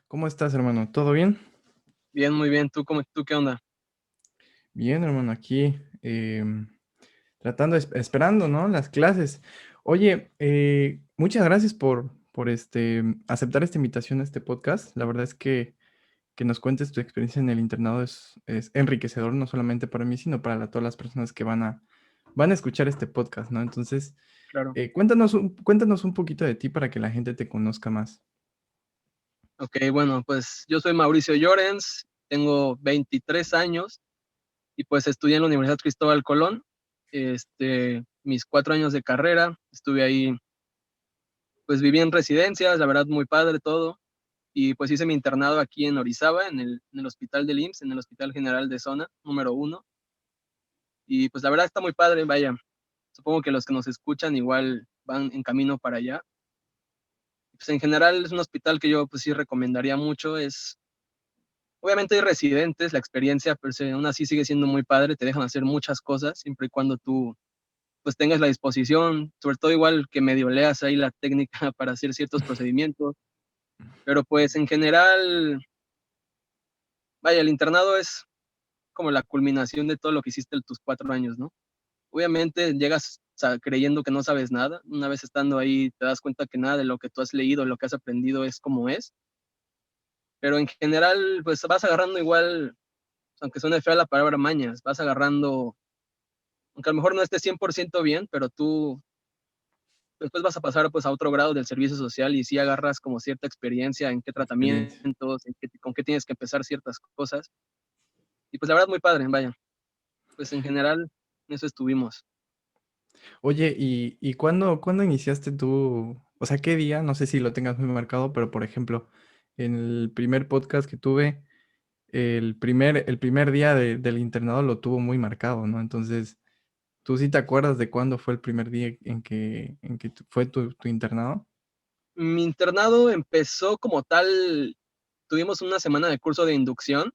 ¿Cómo estás, hermano? ¿Todo bien? Bien, muy bien. ¿Tú qué onda? Bien, hermano, aquí tratando, esperando, ¿no? Las clases. Oye, muchas gracias por aceptar esta invitación a este podcast. La verdad es que nos cuentes tu experiencia en el internado es enriquecedor, no solamente para mí, sino para todas las personas que van a escuchar este podcast, ¿no? Entonces, Claro. cuéntanos un poquito de ti para que la gente te conozca más. Ok, bueno, pues yo soy Mauricio Llorens, tengo 23 años y pues estudié en la Universidad Cristóbal Colón. Mis 4 años de carrera, estuve ahí, pues viví en residencias, la verdad muy padre todo. Y pues hice mi internado aquí en Orizaba, en el hospital del IMSS, en el Hospital General de Zona, número 1. Y pues la verdad está muy padre, vaya. Supongo que los que nos escuchan igual van en camino para allá. Pues en general es un hospital que yo pues sí recomendaría mucho. Obviamente hay residentes, la experiencia, pero aún así sigue siendo muy padre, te dejan hacer muchas cosas, siempre y cuando tú pues tengas la disposición, sobre todo igual que medio leas ahí la técnica para hacer ciertos procedimientos, pero pues en general, vaya, el internado es como la culminación de todo lo que hiciste en tus 4 años, ¿no? Obviamente llegas creyendo que no sabes nada, una vez estando ahí te das cuenta que nada de lo que tú has leído, lo que has aprendido es como es, pero en general pues vas agarrando igual, aunque suene fea la palabra mañas, vas agarrando, aunque a lo mejor no esté 100% bien, pero tú después vas a pasar pues a otro grado del servicio social y sí agarras como cierta experiencia en qué Experiencia. tratamientos, con qué tienes que empezar ciertas cosas. Y pues la verdad muy padre, vaya. Pues en general, en eso estuvimos. Oye, ¿y cuándo iniciaste tú? O sea, ¿qué día? No sé si lo tengas muy marcado, pero por ejemplo, en el primer podcast que tuve, el primer día del internado lo tuvo muy marcado, ¿no? Entonces, ¿tú sí te acuerdas de cuándo fue el primer día en que fue tu internado? Mi internado empezó como tal, tuvimos una semana de curso de inducción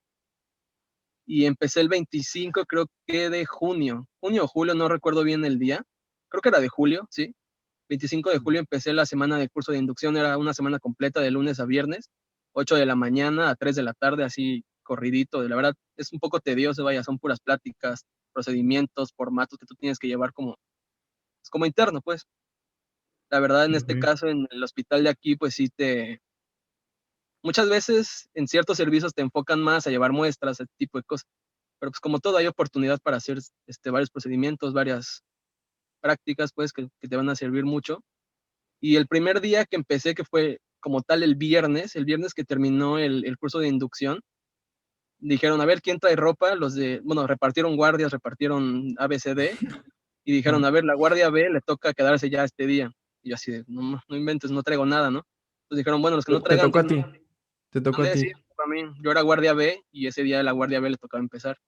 y empecé el 25, creo que de junio o julio, no recuerdo bien el día, creo que era de julio, sí. 25 de julio empecé la semana de curso de inducción, era una semana completa de lunes a viernes, 8 de la mañana a 3 de la tarde, así corridito. De la verdad es un poco tedioso, vaya, son puras pláticas, procedimientos, formatos que tú tienes que llevar como interno, pues. La verdad, en este Ujú. caso, en el hospital de aquí, pues sí muchas veces en ciertos servicios te enfocan más a llevar muestras, ese tipo de cosas. Pero pues como todo, hay oportunidad para hacer varios procedimientos, varias prácticas, pues, que te van a servir mucho. Y el primer día que empecé, que fue como tal el viernes que terminó el curso de inducción, dijeron, a ver, ¿quién trae ropa? Bueno, repartieron guardias, repartieron ABCD, y dijeron, Ajá. a ver, la guardia B le toca quedarse ya este día. Y yo así de, no inventes, no traigo nada, ¿no? Entonces dijeron, bueno, los que no Te traigan tocó a tienen, ti, te tocó a mandé ti. decir, para mí, yo era guardia B, y ese día la guardia B le tocaba empezar,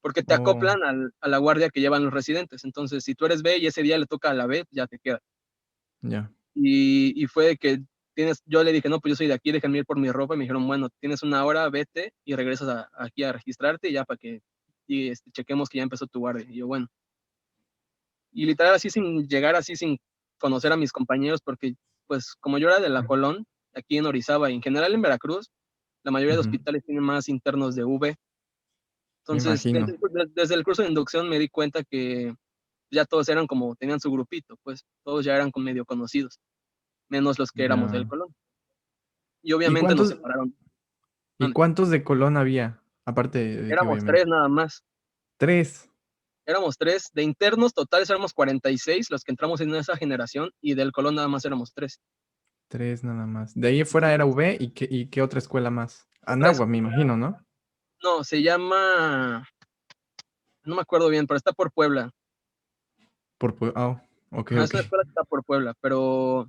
porque te Oh, acoplan a la guardia que llevan los residentes. Entonces, si tú eres B y ese día le toca a la B, ya te queda. ya. Y fue de que yo le dije, no, pues yo soy de aquí, déjenme ir por mi ropa. Y me dijeron, bueno, tienes una hora, vete y regresas aquí a registrarte y ya para que chequemos que ya empezó tu guardia. Y yo, bueno. Y literal así sin llegar, así sin conocer a mis compañeros, porque pues como yo era de la Colón, aquí en Orizaba y en general en Veracruz, la mayoría de Ujú. hospitales tienen más internos de V. Me Entonces, imagino. desde el curso de inducción me di cuenta que ya todos eran como, tenían su grupito, pues todos ya eran medio conocidos, menos los que éramos del Ya. Colón. Y ¿Y obviamente nos cuántos, separaron. y Mande. cuántos de Colón había? Aparte de que Éramos obviamente. tres nada más. Tres. Éramos tres. De internos totales éramos 46 los que entramos en esa generación y del Colón nada más éramos tres. Tres nada más. De ahí fuera era Entonces, V y qué otra escuela más. otra Anáhuac, me escuela, imagino, ¿no? no, se llama, no me acuerdo bien, pero está por Puebla. Ok, Ajá, es ok. una escuela que está por Puebla, pero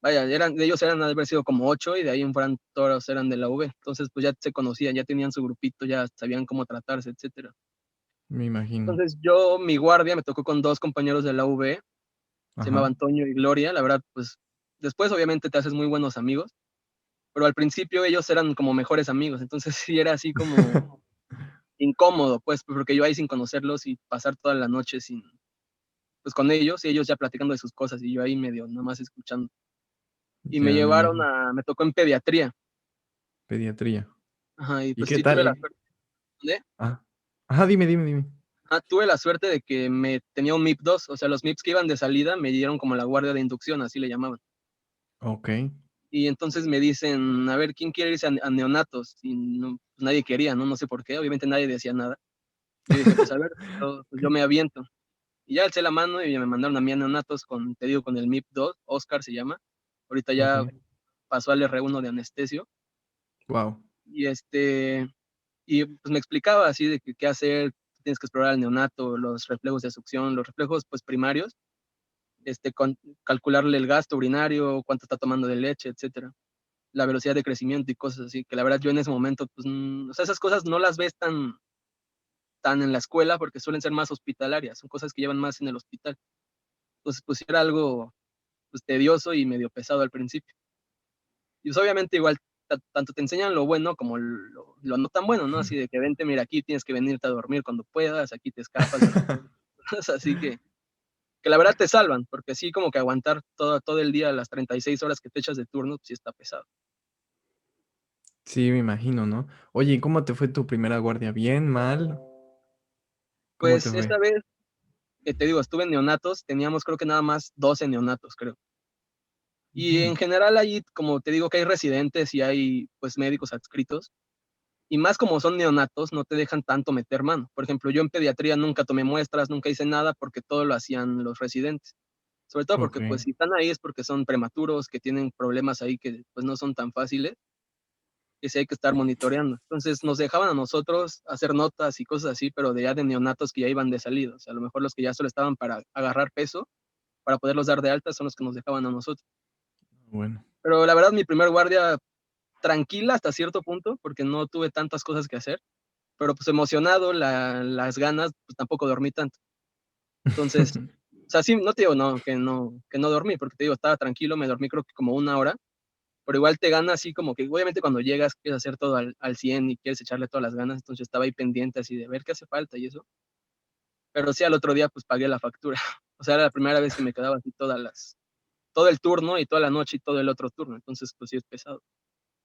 vaya, ellos eran de haber sido como 8 y de ahí en fueran todos eran de la V. Entonces, pues ya se conocían, ya tenían su grupito, ya sabían cómo tratarse, etcétera. Me imagino. Entonces, mi guardia me tocó con dos compañeros de la V, se Ajá. llamaban Toño y Gloria. La verdad, pues después obviamente te haces muy buenos amigos, pero al principio ellos eran como mejores amigos, entonces sí era así como incómodo, pues, porque yo ahí sin conocerlos y pasar toda la noche pues con ellos y ellos ya platicando de sus cosas y yo ahí medio nada más escuchando. Y Ya, me imagino. me tocó en pediatría. pediatría. Ajá, y ¿Y pues qué sí tuve la tal? suerte de Ah, ajá, dime, dime, dime. tuve la suerte de que me tenía un MIP 2, o sea, los MIPs que iban de salida me dieron como la guardia de inducción, así le llamaban. Okey. Y entonces me dicen: "A ver, ¿quién quiere irse a neonatos?". Y no, pues nadie quería, ¿no? No sé por qué, obviamente nadie decía nada. Yo dije: "Pues a ver, yo me aviento". Y ya alcé la mano y me mandaron a mí a neonatos con, te digo, con el MIP 2, Oscar se llama. Ahorita ya Okey. pasó al R1 de anestesio. Guau. Y, pues me explicaba así de que qué hacer, tienes que explorar el neonato, los reflejos de succión, los reflejos, pues, primarios, con calcularle el gasto urinario, cuánto está tomando de leche, etcétera, la velocidad de crecimiento y cosas así, que la verdad yo en ese momento, pues, o sea, esas cosas no las ves tan en la escuela porque suelen ser más hospitalarias, son cosas que llevan más en el hospital. Entonces, pues, sí era algo, pues, tedioso y medio pesado al principio. Y, pues, obviamente igual tanto te enseñan lo bueno como lo no tan bueno, ¿no? Así de que vente, mira, aquí tienes que venirte a dormir cuando puedas, aquí te escapas de repente. Cosas así que la verdad te salvan, porque sí, como que aguantar todo el día, las 36 horas que te echas de turno, pues sí está pesado. Sí, me imagino, ¿no? Oye, ¿y cómo te fue tu primera guardia? ¿Bien, mal? ¿Cómo te Pues fue? esta vez que te digo, estuve en neonatos, teníamos creo que nada más 12 neonatos, creo. Y Ujú. en general ahí, como te digo, que hay residentes y hay pues médicos adscritos. Y más como son neonatos, no te dejan tanto meter mano. Por ejemplo, yo en pediatría nunca tomé muestras, nunca hice nada porque todo lo hacían los residentes. Sobre todo porque, pues, Okey. si están ahí es porque son prematuros, que tienen problemas ahí que, pues, no son tan fáciles, que sí hay que estar monitoreando. Entonces, nos dejaban a nosotros hacer notas y cosas así, pero de ya de neonatos que ya iban de salida. O sea, a lo mejor los que ya solo estaban para agarrar peso, para poderlos dar de alta, son los que nos dejaban a nosotros. Bueno. Pero la verdad, mi primer guardia tranquila hasta cierto punto, porque no tuve tantas cosas que hacer. Pero, pues, emocionado, las ganas, pues, tampoco dormí tanto. Entonces, o sea, sí, no te digo que no dormí, porque te digo, estaba tranquilo, me dormí creo que como 1 hora, pero igual te gana así como que, obviamente, cuando llegas quieres hacer todo al 100 y quieres echarle todas las ganas, entonces, estaba ahí pendiente así de ver qué hace falta y eso. Pero sí, al otro día, pues, pagué la factura. O sea, era la primera vez que me quedaba así todo el turno y toda la noche y todo el otro turno, entonces, pues, sí es pesado.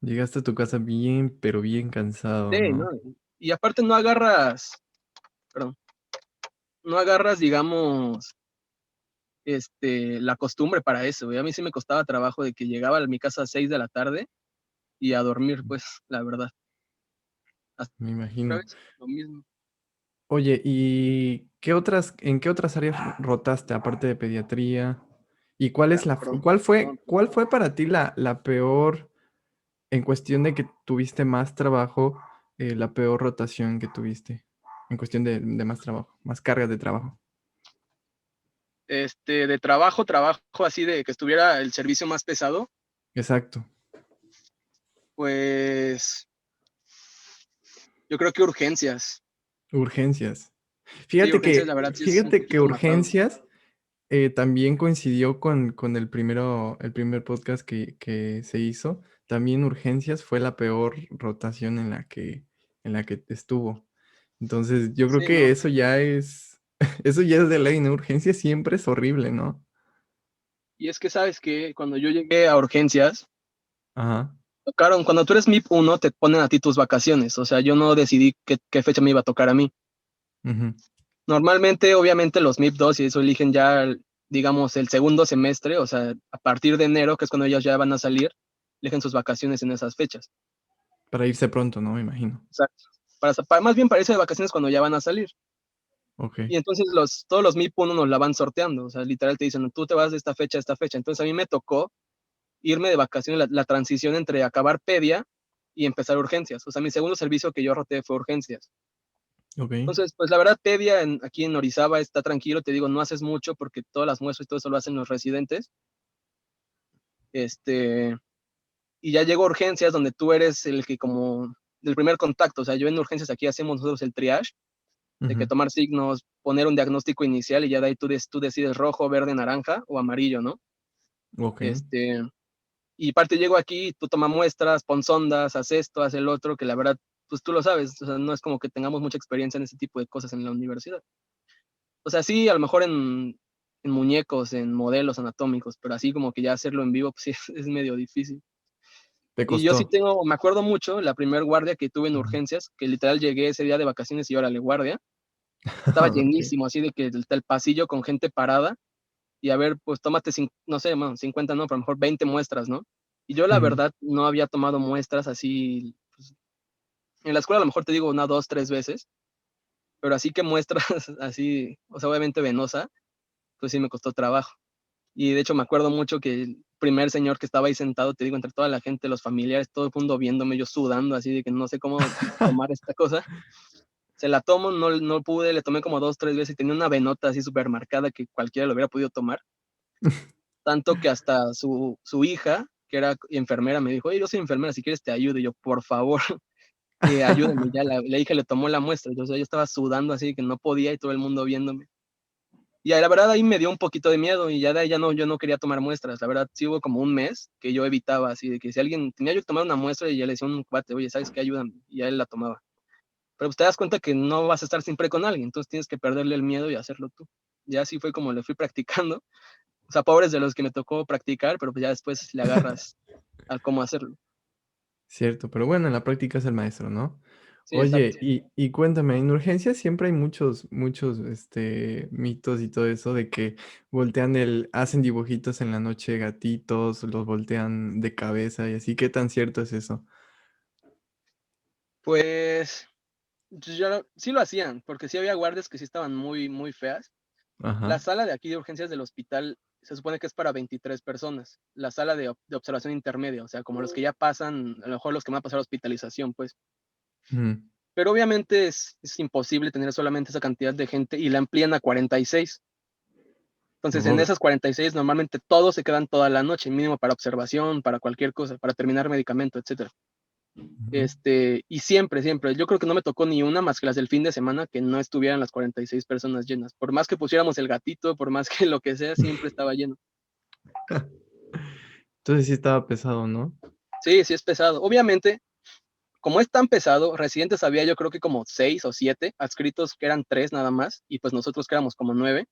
Llegaste a tu casa bien, pero bien cansado, Sí, ¿no? ¿no? Y aparte no agarras, perdón, no agarras, digamos, la costumbre para eso, y a mí sí me costaba trabajo de que llegaba a mi casa a 6 de la tarde y a dormir, pues, la verdad. Hasta Me otra imagino. vez, lo mismo. Oye, ¿y en qué otras áreas rotaste aparte de pediatría? ¿Y cuál es Perdón, perdón. cuál fue para ti la peor, en cuestión de que tuviste más trabajo, la peor rotación que tuviste? En cuestión de más trabajo, más cargas de trabajo. De trabajo así de que estuviera el servicio más pesado, Exacto, pues, yo creo que urgencias. urgencias. Sí, urgencias, la verdad, sí es un Fíjate que poquito matado. urgencias, también coincidió con el primer podcast que se hizo. También urgencias fue la peor rotación en la que estuvo. Entonces, yo creo Sí, que ¿no? eso ya es eso ya es de ley, ¿no? Urgencias siempre es horrible, ¿no? Y es que, ¿sabes que cuando yo llegué a urgencias, Ajá, tocaron cuando tú eres MIP 1 te ponen a ti tus vacaciones, o sea, yo no decidí qué fecha me iba a tocar a mí. ujú, Normalmente, obviamente, los MIP 2 y eso eligen ya, digamos, el segundo semestre, o sea, a partir de enero, que es cuando ellos ya van a salir, eligen sus vacaciones en esas fechas. para irse pronto, ¿no? Me imagino. Exacto. Más bien para irse de vacaciones cuando ya van a salir. Okey. Y entonces todos los MIP 1 nos la van sorteando, o sea, literal te dicen, tú te vas de esta fecha a esta fecha. Entonces a mí me tocó irme de vacaciones, la transición entre acabar pedia y empezar urgencias. O sea, mi segundo servicio que yo roté fue urgencias. Okey. Entonces, pues la verdad, pedia aquí en Orizaba está tranquilo, te digo, no haces mucho porque todas las muestras y todo eso lo hacen los residentes. Este, y ya llego a urgencias donde tú eres el que como del primer contacto, o sea, yo en urgencias aquí hacemos nosotros el triage, de que Ujú, tomar signos, poner un diagnóstico inicial y ya de ahí tú decides rojo, verde, naranja o amarillo, ¿no? okey. Este, y parte llego aquí, tú tomas muestras, pon sondas, haz esto, haz el otro, que la verdad, pues tú lo sabes, o sea, no es como que tengamos mucha experiencia en ese tipo de cosas en la universidad. O sea, sí, a lo mejor en muñecos, en modelos anatómicos, pero así como que ya hacerlo en vivo, pues sí, es medio difícil. Te Y yo sí costó. tengo, me acuerdo mucho, la primer guardia que tuve en Ujú. urgencias, que literal llegué ese día de vacaciones y órale, guardia. Estaba Okey. llenísimo, así de que el pasillo con gente parada y a ver, pues tómate no sé, bueno, 50 no, pero a lo mejor 20 muestras, ¿no? Y yo la Ujú. verdad no había tomado muestras así, pues, en la escuela a lo mejor te digo una, 2, 3 veces, pero así que muestras así, o sea, obviamente venosa, pues sí me costó trabajo. Y de hecho me acuerdo mucho que el primer señor que estaba ahí sentado, te digo, entre toda la gente, los familiares, todo el mundo viéndome, yo sudando, así de que no sé cómo tomar esta cosa. Se la tomo, no pude, le tomé como 2, 3 veces y tenía una venota así supermarcada que cualquiera lo hubiera podido tomar. Tanto que hasta su hija, que era enfermera, me dijo: "Oye, yo soy enfermera, si quieres te ayudo". Y yo: "Por favor, ayúdame". Ya la hija le tomó la muestra, entonces yo estaba sudando así que no podía y todo el mundo viéndome. Y la verdad ahí me dio un poquito de miedo y ya de ahí ya no, yo no quería tomar muestras. La verdad sí hubo como un mes que yo evitaba así de que si alguien tenía yo que tomar una muestra y ya le decía a un cuate: "Oye, ¿sabes qué? Ayúdame". Y ya él la tomaba. Pero, pues, te das cuenta que no vas a estar siempre con alguien, entonces tienes que perderle el miedo y hacerlo tú. Ya así fue como le fui practicando. O sea, pobres de los que me tocó practicar, pero, pues, ya después le agarras a cómo hacerlo. Cierto, pero bueno, en la práctica es el maestro, ¿no? Sí, Oye, exacto. y cuéntame, en urgencias siempre hay muchos, mitos y todo eso de que voltean hacen dibujitos en la noche, gatitos, los voltean de cabeza y así, ¿qué tan cierto es eso? Pues, sí lo hacían, porque sí había guardias que sí estaban muy, muy feas. La Ajá. sala de aquí de urgencias del hospital se supone que es para 23 personas. La sala de observación intermedia, o sea, como los que ya pasan, a lo mejor los que van a pasar a hospitalización, pues. Ujú. Pero obviamente es imposible tener solamente esa cantidad de gente y la amplían a 46. Entonces, en Oh, esas 46 normalmente todos se quedan toda la noche, mínimo para observación, para cualquier cosa, para terminar medicamento, etcétera. ujú. Y siempre, siempre, yo creo que no me tocó ni una más que las del fin de semana que no estuvieran las 46 personas llenas. Por más que pusiéramos el gatito, por más que lo que sea, siempre estaba lleno. Entonces sí estaba pesado, ¿no? Sí, sí es pesado. Obviamente, como es tan pesado, residentes había yo creo que como 6 o 7, adscritos que eran 3 nada más, y pues nosotros que éramos como 9.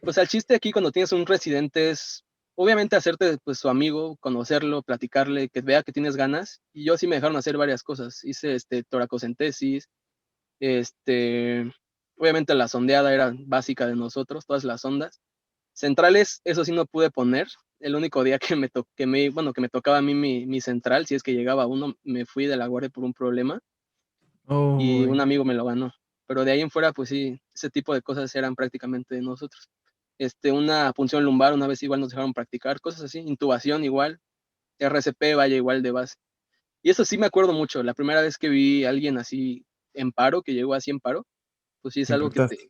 Pues el chiste aquí cuando tienes un residente es, obviamente, hacerte pues su amigo, conocerlo, platicarle, que vea que tienes ganas. Y yo sí me dejaron hacer varias cosas. Hice toracocentesis, este, obviamente la sondeada era básica de nosotros, todas las ondas. Centrales, eso sí no pude poner. El único día que bueno, que me tocaba a mí mi central, si es que llegaba uno, me fui de la guardia por un problema y un Uy, amigo me lo ganó. Pero de ahí en fuera, pues sí, ese tipo de cosas eran prácticamente de nosotros. Una punción lumbar, una vez igual nos dejaron practicar, cosas así, intubación igual, RCP, vaya igual de base. Y eso sí me acuerdo mucho, la primera vez que vi a alguien así en paro, que llegó así en paro, pues sí es te algo que impactaste.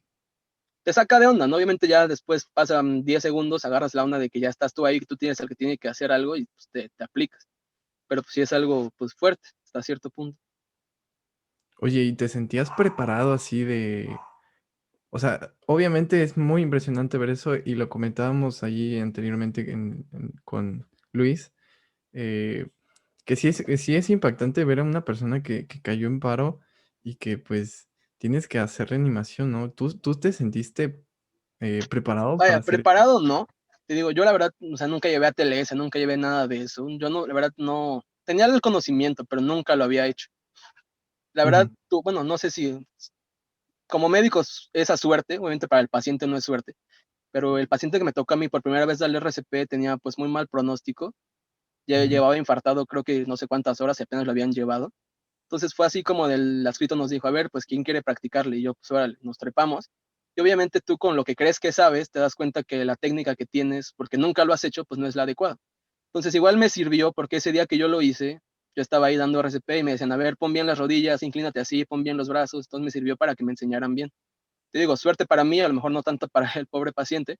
te saca de onda, ¿no? Obviamente ya después pasan 10 segundos, agarras la onda de que ya estás tú ahí, que tú tienes el que tiene que hacer algo y pues te aplicas. Pero pues sí es algo pues fuerte hasta cierto punto. Oye, ¿y te sentías preparado así de o sea, obviamente es muy impresionante ver eso y lo comentábamos allí anteriormente con Luis, eh, que sí es impactante ver a una persona que cayó en paro y que, pues, tienes que hacer reanimación, ¿no? ¿Tú te sentiste, preparado para Vaya, hacer eso? preparado no. Te digo, yo la verdad, o sea, nunca llevé a ATLS, nunca llevé nada de eso. Yo no, la verdad no, tenía el conocimiento, pero nunca lo había hecho. La verdad, Ujú, tú, bueno, no sé si como médicos esa suerte, obviamente para el paciente no es suerte, pero el paciente que me tocó a mí por primera vez darle RCP tenía pues muy mal pronóstico, ya ujú. llevaba infartado creo que no sé cuántas horas y apenas lo habían llevado. Entonces fue así como del adscrito nos dijo, a ver, pues quién quiere practicarle y yo pues órale, nos trepamos. Y obviamente tú con lo que crees que sabes, te das cuenta que la técnica que tienes, porque nunca lo has hecho, pues no es la adecuada. Entonces igual me sirvió porque ese día que yo lo hice, yo estaba ahí dando RCP y me decían, a ver, pon bien las rodillas, inclínate así, pon bien los brazos. Entonces me sirvió para que me enseñaran bien. Te digo, suerte para mí, a lo mejor no tanto para el pobre paciente,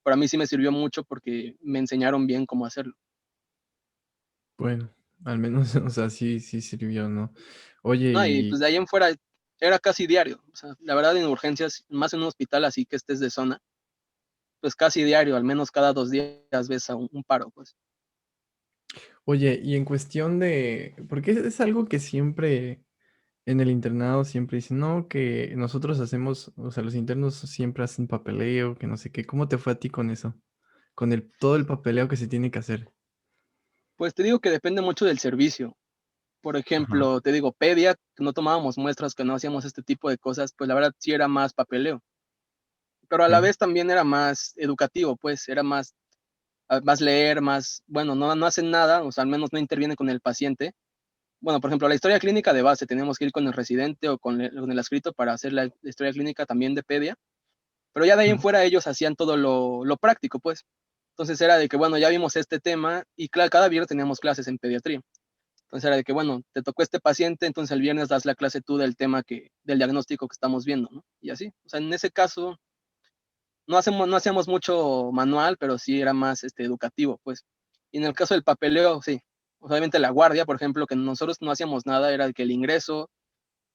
pero a mí sí me sirvió mucho porque me enseñaron bien cómo hacerlo. Bueno, al menos, o sea, sí sirvió, ¿no? Oye, No, y pues de ahí en fuera era casi diario. O sea, la verdad en urgencias, más en un hospital así que estés de zona, pues casi diario, al menos cada 2 días ves a un paro, pues. oye, y en cuestión de porque es algo que siempre en el internado siempre dicen: "No, que nosotros hacemos, o sea, los internos siempre hacen papeleo, que no sé qué". ¿Cómo te fue a ti con eso? Con todo el papeleo que se tiene que hacer. Pues te digo que depende mucho del servicio. Por Ajá, ejemplo, te digo, pedia, que no tomábamos muestras, que no hacíamos este tipo de cosas, pues la verdad sí era más papeleo, pero a la okey. vez también era más educativo, pues era más leer, más, bueno, no hacen nada, o sea, al menos no intervienen con el paciente. Bueno, por ejemplo, la historia clínica de base, teníamos que ir con el residente o con el adscrito para hacer la historia clínica también de pedia, pero ya de ahí en Ujú. fuera ellos hacían todo lo práctico, pues. Entonces era de que, bueno, ya vimos este tema y cada viernes teníamos clases en pediatría. Entonces era de que, bueno, te tocó este paciente, entonces el viernes das la clase tú del tema del diagnóstico que estamos viendo, ¿no? Y así. O sea, en ese caso no hacíamos mucho manual, pero sí era más educativo, pues. Y en el caso del papeleo, sí. Obviamente la guardia, por ejemplo, que nosotros no hacíamos nada, era que el ingreso,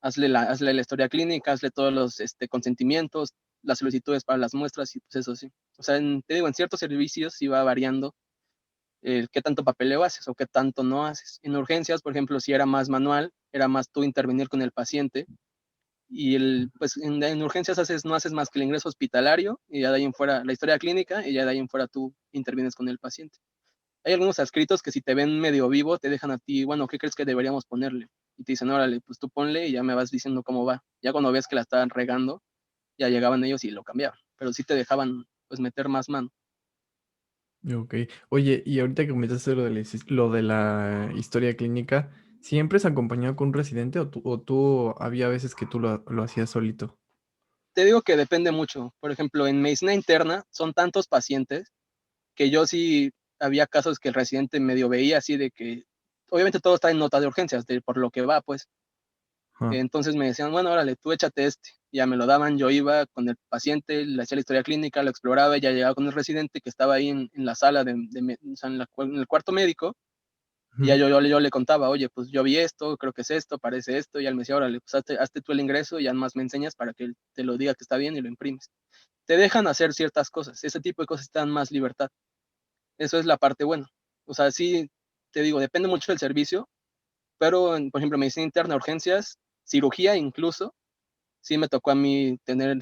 hazle la historia clínica, hazle todos los consentimientos, las solicitudes para las muestras y pues eso sí. O sea, te digo, en ciertos servicios sí va variando qué tanto papeleo haces o qué tanto no haces. En urgencias, por ejemplo, si era más manual, era más tú intervenir con el paciente y pues en urgencias no haces más que el ingreso hospitalario y ya de ahí en fuera la historia clínica y ya de ahí en fuera tú intervienes con el paciente. Hay algunos adscritos que si te ven medio vivo te dejan a ti, bueno, ¿qué crees que deberíamos ponerle? Y te dicen, órale, pues tú ponle y ya me vas diciendo cómo va. Ya cuando ves que la estaban regando, ya llegaban ellos y lo cambiaban, pero sí te dejaban pues meter más mano. Okey. Oye, y ahorita que comentaste lo de la historia clínica, ¿siempre es acompañado con un residente o tú había veces que tú lo hacías solito? Te digo que depende mucho. Por ejemplo, en medicina interna son tantos pacientes que yo sí había casos que el residente medio veía así de que, obviamente todo está en nota de urgencias, por lo que va, pues. Ajá. Entonces me decían, bueno, órale, tú échate este. Ya me lo daban, yo iba con el paciente, le hacía la historia clínica, lo exploraba, y ya llegaba con el residente que estaba ahí en la sala, o sea, en el cuarto médico, y ya Ujú. yo le contaba, oye, pues yo vi esto, creo que es esto, parece esto, y él me decía, órale, pues hazte tú el ingreso, y ya más me enseñas para que él te lo diga que está bien y lo imprimes. Te dejan hacer ciertas cosas, ese tipo de cosas te dan más libertad. Eso es la parte buena. O sea, sí, te digo, depende mucho del servicio, pero, por ejemplo, medicina interna, urgencias, cirugía incluso, sí me tocó a mí tener el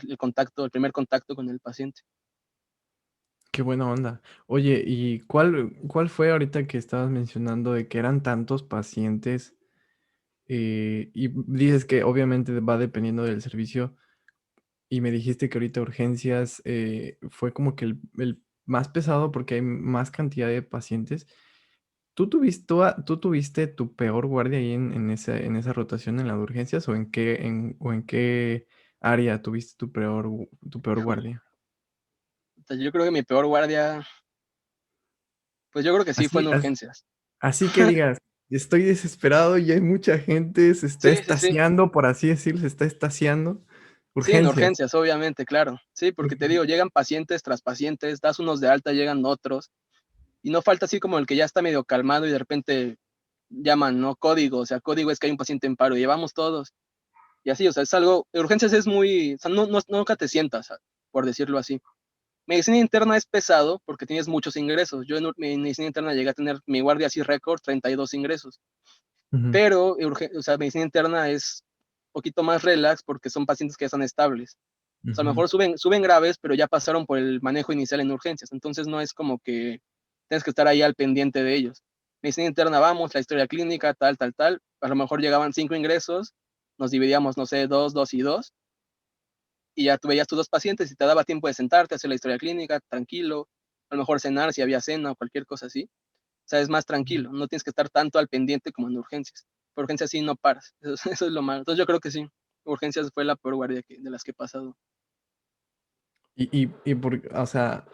primer contacto con el paciente. Qué buena onda. Oye, ¿y cuál fue ahorita que estabas mencionando de que eran tantos pacientes? Y dices que obviamente va dependiendo del servicio, y me dijiste que ahorita urgencias, fue como que el más pesado porque hay más cantidad de pacientes. ¿Tú tuviste tu peor guardia ahí en esa rotación en la de urgencias o en qué área tuviste tu peor Híjole, guardia? entonces, yo creo que mi peor guardia, pues yo creo que sí fue Así en as urgencias. así que digas: "Estoy desesperado y hay mucha gente, se está Sí, sí, sí. escaseando", por así decirlo, se está escaseando. Sí, en Urgencias. urgencias, obviamente, claro. Sí, porque te Ujú, digo, llegan pacientes tras pacientes, das unos de alta, llegan otros, y no falta así como el que ya está medio calmado y de repente llaman, ¿no? Código, o sea, código es que hay un paciente en paro, y llevamos todos. Y así, o sea, es algo, urgencias es muy, o sea, nunca te sientas, por decirlo así. Medicina interna es pesado porque tienes muchos ingresos. Yo en medicina interna llegué a tener mi guardia así récord, 32 ingresos. ujú, Pero, o sea, medicina interna es un poquito más relax porque son pacientes que ya están estables. O sea, a lo ujú. mejor suben graves, pero ya pasaron por el manejo inicial en urgencias. Entonces no es como que tienes que estar ahí al pendiente de ellos. Medicina interna, vamos, la historia clínica, tal, tal, tal. A lo mejor llegaban 5 ingresos, nos dividíamos, no sé, dos, dos y dos, y ya tú veías tus dos pacientes y te daba tiempo de sentarte, hacer la historia clínica, tranquilo, a lo mejor cenar si había cena o cualquier cosa así. O sea, es más tranquilo, no tienes que estar tanto al pendiente como en urgencias. Por urgencias sí no paras, eso es lo malo. Entonces yo creo que sí, urgencias fue la peor guardia de las que he pasado. O sea,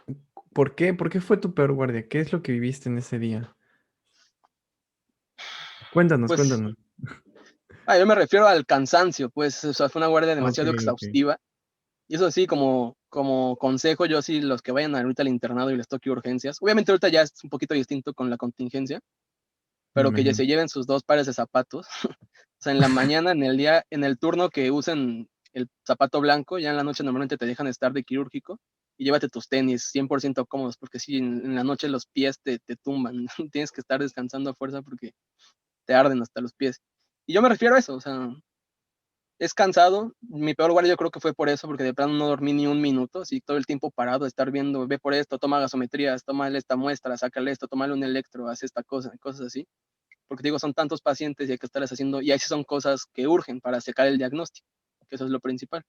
¿por qué fue tu peor guardia? ¿Qué es lo que viviste en ese día? Cuéntanos, Pues, cuéntanos. yo me refiero al cansancio, pues, o sea, fue una guardia demasiado Okey, okey. exhaustiva. Y eso sí, como consejo, yo sí, los que vayan ahorita al internado y les toque urgencias, obviamente ahorita ya es un poquito distinto con la contingencia, Me pero que ya imagino. se lleven sus 2 pares de zapatos. O sea, en la mañana, en el día, en el turno que usen el zapato blanco, ya en la noche normalmente te dejan estar de quirúrgico, y llévate tus tenis 100% cómodos, porque sí, en la noche los pies te tumban, tienes que estar descansando a fuerza porque te arden hasta los pies. Y yo me refiero a eso, o sea, Es cansado. Mi peor guardia yo creo que fue por eso, porque de plano no dormí ni un minuto, así todo el tiempo parado, estar viendo, ve por esto, toma gasometrías, tómale esta muestra, sácale esto, tómale un electro, haz esta cosa, cosas así. Porque digo, son tantos pacientes y hay que estarles haciendo, y ahí sí son cosas que urgen para sacar el diagnóstico, que eso es lo principal.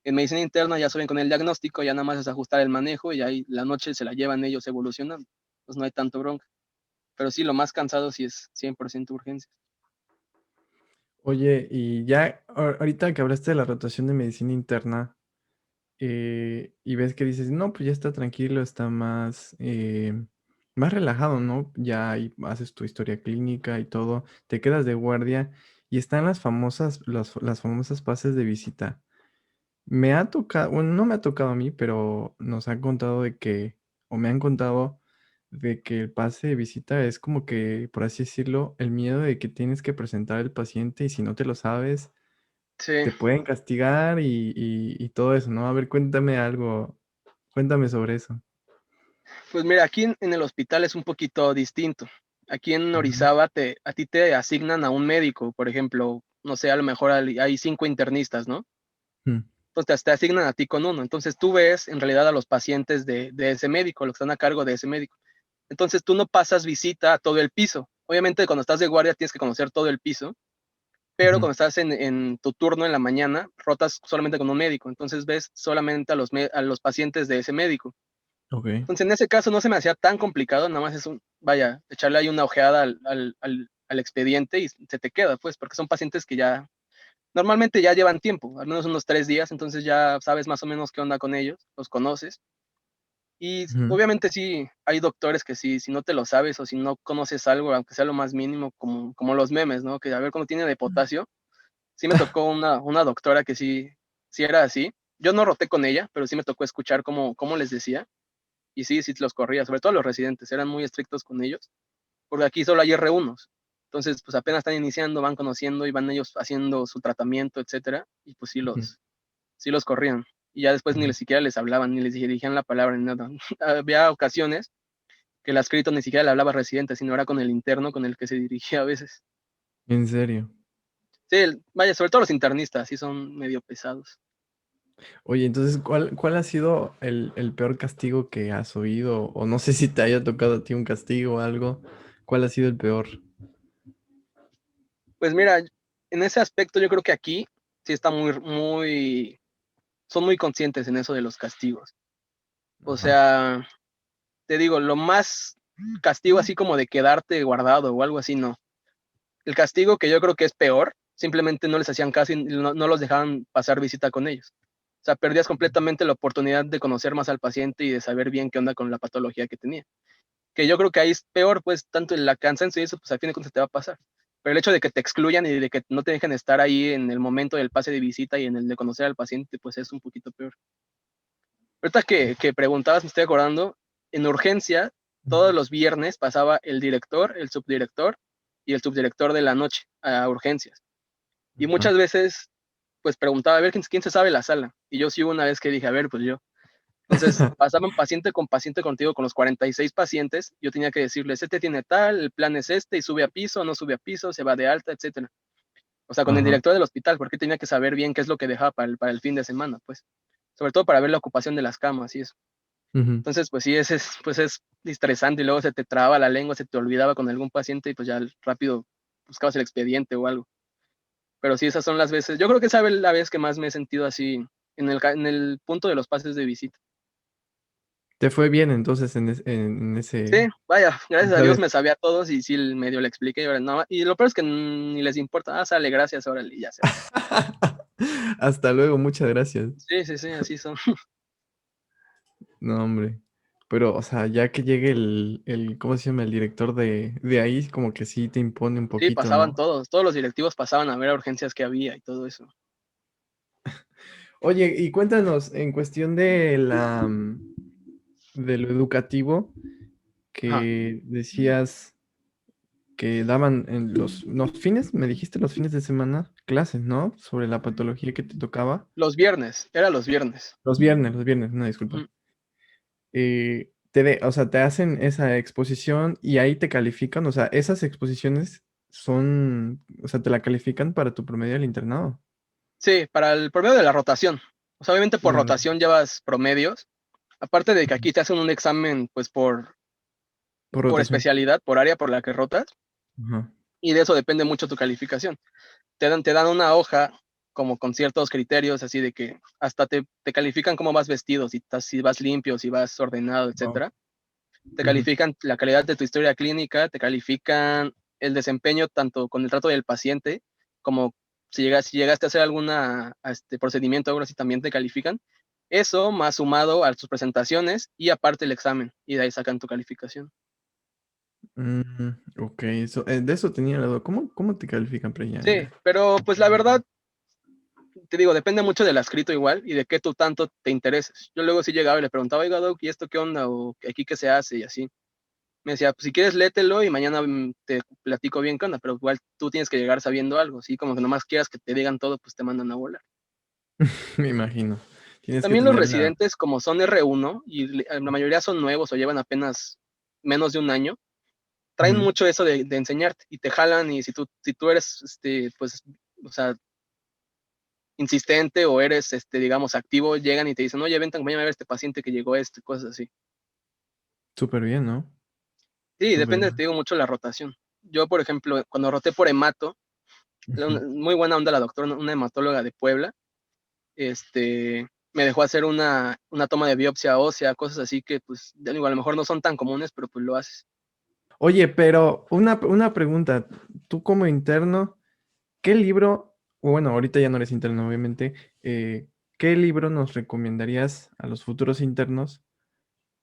En medicina interna ya saben con el diagnóstico, ya nada más es ajustar el manejo y ahí la noche se la llevan ellos evolucionando. Pues no hay tanto bronca. Pero sí, lo más cansado sí es 100% urgencia. Oye, y ya ahorita que hablaste de la rotación de medicina interna, y ves que dices, no, pues ya está tranquilo, está más relajado, ¿no? Ya ahí haces tu historia clínica y todo, te quedas de guardia y están las famosas pases de visita. Me ha tocado, bueno, no me ha tocado a mí, pero nos han contado de que, o me han contado de que el pase de visita es como que, por así decirlo, el miedo de que tienes que presentar al paciente y si no te lo sabes, Sí, te pueden castigar y todo eso, ¿no? A ver, cuéntame algo, cuéntame sobre eso. pues mira, aquí en el hospital es un poquito distinto. Aquí en Ujú. Orizaba a ti te asignan a un médico, por ejemplo, no sé, a lo mejor hay 5 internistas, ¿no? Mm. Entonces te asignan a ti con uno. Entonces tú ves en realidad a los pacientes de ese médico, los que están a cargo de ese médico. Entonces tú no pasas visita a todo el piso. Obviamente cuando estás de guardia tienes que conocer todo el piso, pero Ujú. cuando estás en tu turno en la mañana, rotas solamente con un médico. Entonces ves solamente a los pacientes de ese médico. Ok. Entonces en ese caso no se me hacía tan complicado, nada más es vaya, echarle ahí una ojeada al expediente y se te queda, pues, porque son pacientes que ya normalmente ya llevan tiempo, al menos unos 3 días, entonces ya sabes más o menos qué onda con ellos, los conoces. Y Ujú. obviamente sí, hay doctores que sí, si no te lo sabes o si no conoces algo, aunque sea lo más mínimo, como los memes, ¿no? Que a ver cuando tiene de potasio. Sí me tocó una doctora que sí era así. Yo no roté con ella, pero sí me tocó escuchar cómo les decía. Y sí, sí los corría, sobre todo los residentes, eran muy estrictos con ellos, porque aquí solo hay R1s. Entonces, pues apenas están iniciando, van conociendo y van ellos haciendo su tratamiento, etcétera. Y pues Ujú. sí los corrían. Y ya después ni Ujú. siquiera les hablaban, ni les dirigían la palabra, ni nada. Había ocasiones que el adscrito ni siquiera le hablaba al residente, sino era con el interno con el que se dirigía a veces. En serio. Sí, vaya, sobre todo los internistas, sí son medio pesados. Oye, entonces, ¿cuál ha sido el peor castigo que has oído? O no sé si te haya tocado a ti un castigo o algo. ¿Cuál ha sido el peor? Pues mira, en ese aspecto yo creo que aquí sí está son muy conscientes en eso de los castigos. O Ajá. sea, te digo, lo más castigo así como de quedarte guardado o algo así, no. El castigo que yo creo que es peor, simplemente no les hacían caso y no los dejaban pasar visita con ellos. O sea, perdías completamente la oportunidad de conocer más al paciente y de saber bien qué onda con la patología que tenía. Que yo creo que ahí es peor, pues, tanto en la cansancio y eso, pues, al fin de cuentas te va a pasar. Pero el hecho de que te excluyan y de que no te dejen estar ahí en el momento del pase de visita y en el de conocer al paciente, pues es un poquito peor. Ahorita que preguntabas, me estoy acordando, en urgencia, todos los viernes pasaba el director, el subdirector y el subdirector de la noche a urgencias. Y Ajá. muchas veces, pues preguntaba, a ver, ¿quién se sabe la sala? Y yo sí hubo una vez que dije, a ver, pues yo. Entonces, pasaban paciente con paciente contigo con los 46 pacientes. Yo tenía que decirles, este tiene tal, el plan es este, y sube a piso, no sube a piso, se va de alta, etcétera. O sea, con el Ajá. director del hospital, porque tenía que saber bien qué es lo que dejaba para el fin de semana, pues. Sobre todo para ver la ocupación de las camas y eso. Ujú. Entonces, pues sí, pues es estresante y luego se te traba la lengua, se te olvidaba con algún paciente y pues ya rápido buscabas el expediente o algo. Pero sí, esas son las veces. Yo creo que esa es la vez que más me he sentido así en el punto de los pases de visita. ¿Te fue bien entonces en Sí, vaya, gracias a esa Dios vez? me sabía todos y sí medio le expliqué y ahora no. Y lo peor es que ni les importa, sale, gracias, órale, y ya se van. Hasta luego, muchas gracias. Sí, sí, sí, así son. No, hombre. Pero, o sea, ya que llegue ¿cómo se llama? El director de ahí, como que sí te impone un Sí, poquito, pasaban ¿no? todos los directivos pasaban a ver a urgencias que había y todo eso. Oye, y cuéntanos, en cuestión de lo educativo, Ajá. que decías que daban en los fines, me dijiste los fines de semana, clases, ¿no? Sobre la patología que te tocaba. Los viernes, era los viernes. Los viernes, una disculpa. Ujú. O sea, te hacen esa exposición y ahí te califican, o sea, esas exposiciones son, o sea, te la califican para tu promedio del internado. Sí, para el promedio de la rotación. O sea, obviamente por Órale, rotación llevas promedios. Aparte de que aquí te hacen un examen, pues por por rotación. especialidad, por área por la que rotas, Ajá. y de eso depende mucho tu calificación. Te dan una hoja como con ciertos criterios, así de que hasta te califican cómo vas vestido, si vas limpio, si vas ordenado, Wow. etcétera. Te Ujú. califican la calidad de tu historia clínica, te califican el desempeño tanto con el trato del paciente, como si llegaste a hacer alguna procedimiento o algo así, también te califican. Eso más sumado a tus presentaciones y aparte el examen, y de ahí sacan tu calificación. Ok, de eso tenía la duda. ¿Cómo te califican? Pero ya, Sí, ya. pero pues la verdad, te digo, depende mucho del escrito igual y de qué tú tanto te intereses. Yo luego sí llegaba y le preguntaba, oiga, Doc, ¿y esto qué onda? O aquí qué se hace y así. Me decía, pues si quieres léetelo y mañana te platico bien qué onda, pero igual tú tienes que llegar sabiendo algo, ¿sí? Como que nomás quieras que te digan todo, pues te mandan a volar. Me imagino. Tienes que También los tener la... residentes, como son R1 y la mayoría son nuevos o llevan apenas menos de un año, traen Ujú. mucho eso de enseñarte y te jalan y si tú eres, pues, o sea, insistente o eres, digamos, activo, llegan y te dicen, oye, vente, acompáñame a ver este paciente que llegó cosas así. Súper bien, ¿no? Sí, Súper depende, te bien. digo, mucho la rotación. Yo, por ejemplo, cuando roté por hemato, Ujú. muy buena onda la doctora, una hematóloga de Puebla, me dejó hacer una toma de biopsia ósea, cosas así que, pues, digo, a lo mejor no son tan comunes, pero pues lo haces. Oye, pero una pregunta. Tú como interno, ¿qué libro, o bueno, ahorita ya no eres interno, obviamente, ¿qué libro nos recomendarías a los futuros internos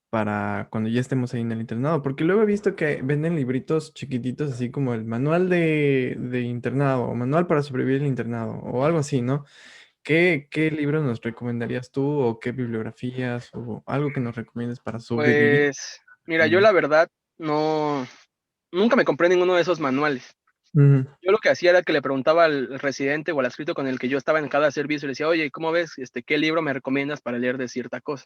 para cuando ya estemos ahí en el internado? Porque luego he visto que venden libritos chiquititos, así como el manual de internado, o manual para sobrevivir el internado, o algo así, ¿no? ¿Qué libros nos recomendarías tú, o qué bibliografías, o algo que nos recomiendes para sobrevivir? Pues, mira, yo la verdad no, nunca me compré ninguno de esos manuales. Ujú, Yo lo que hacía era que le preguntaba al residente o al adscrito con el que yo estaba en cada servicio, le decía, oye, ¿cómo ves? ¿Qué libro me recomiendas para leer de cierta cosa?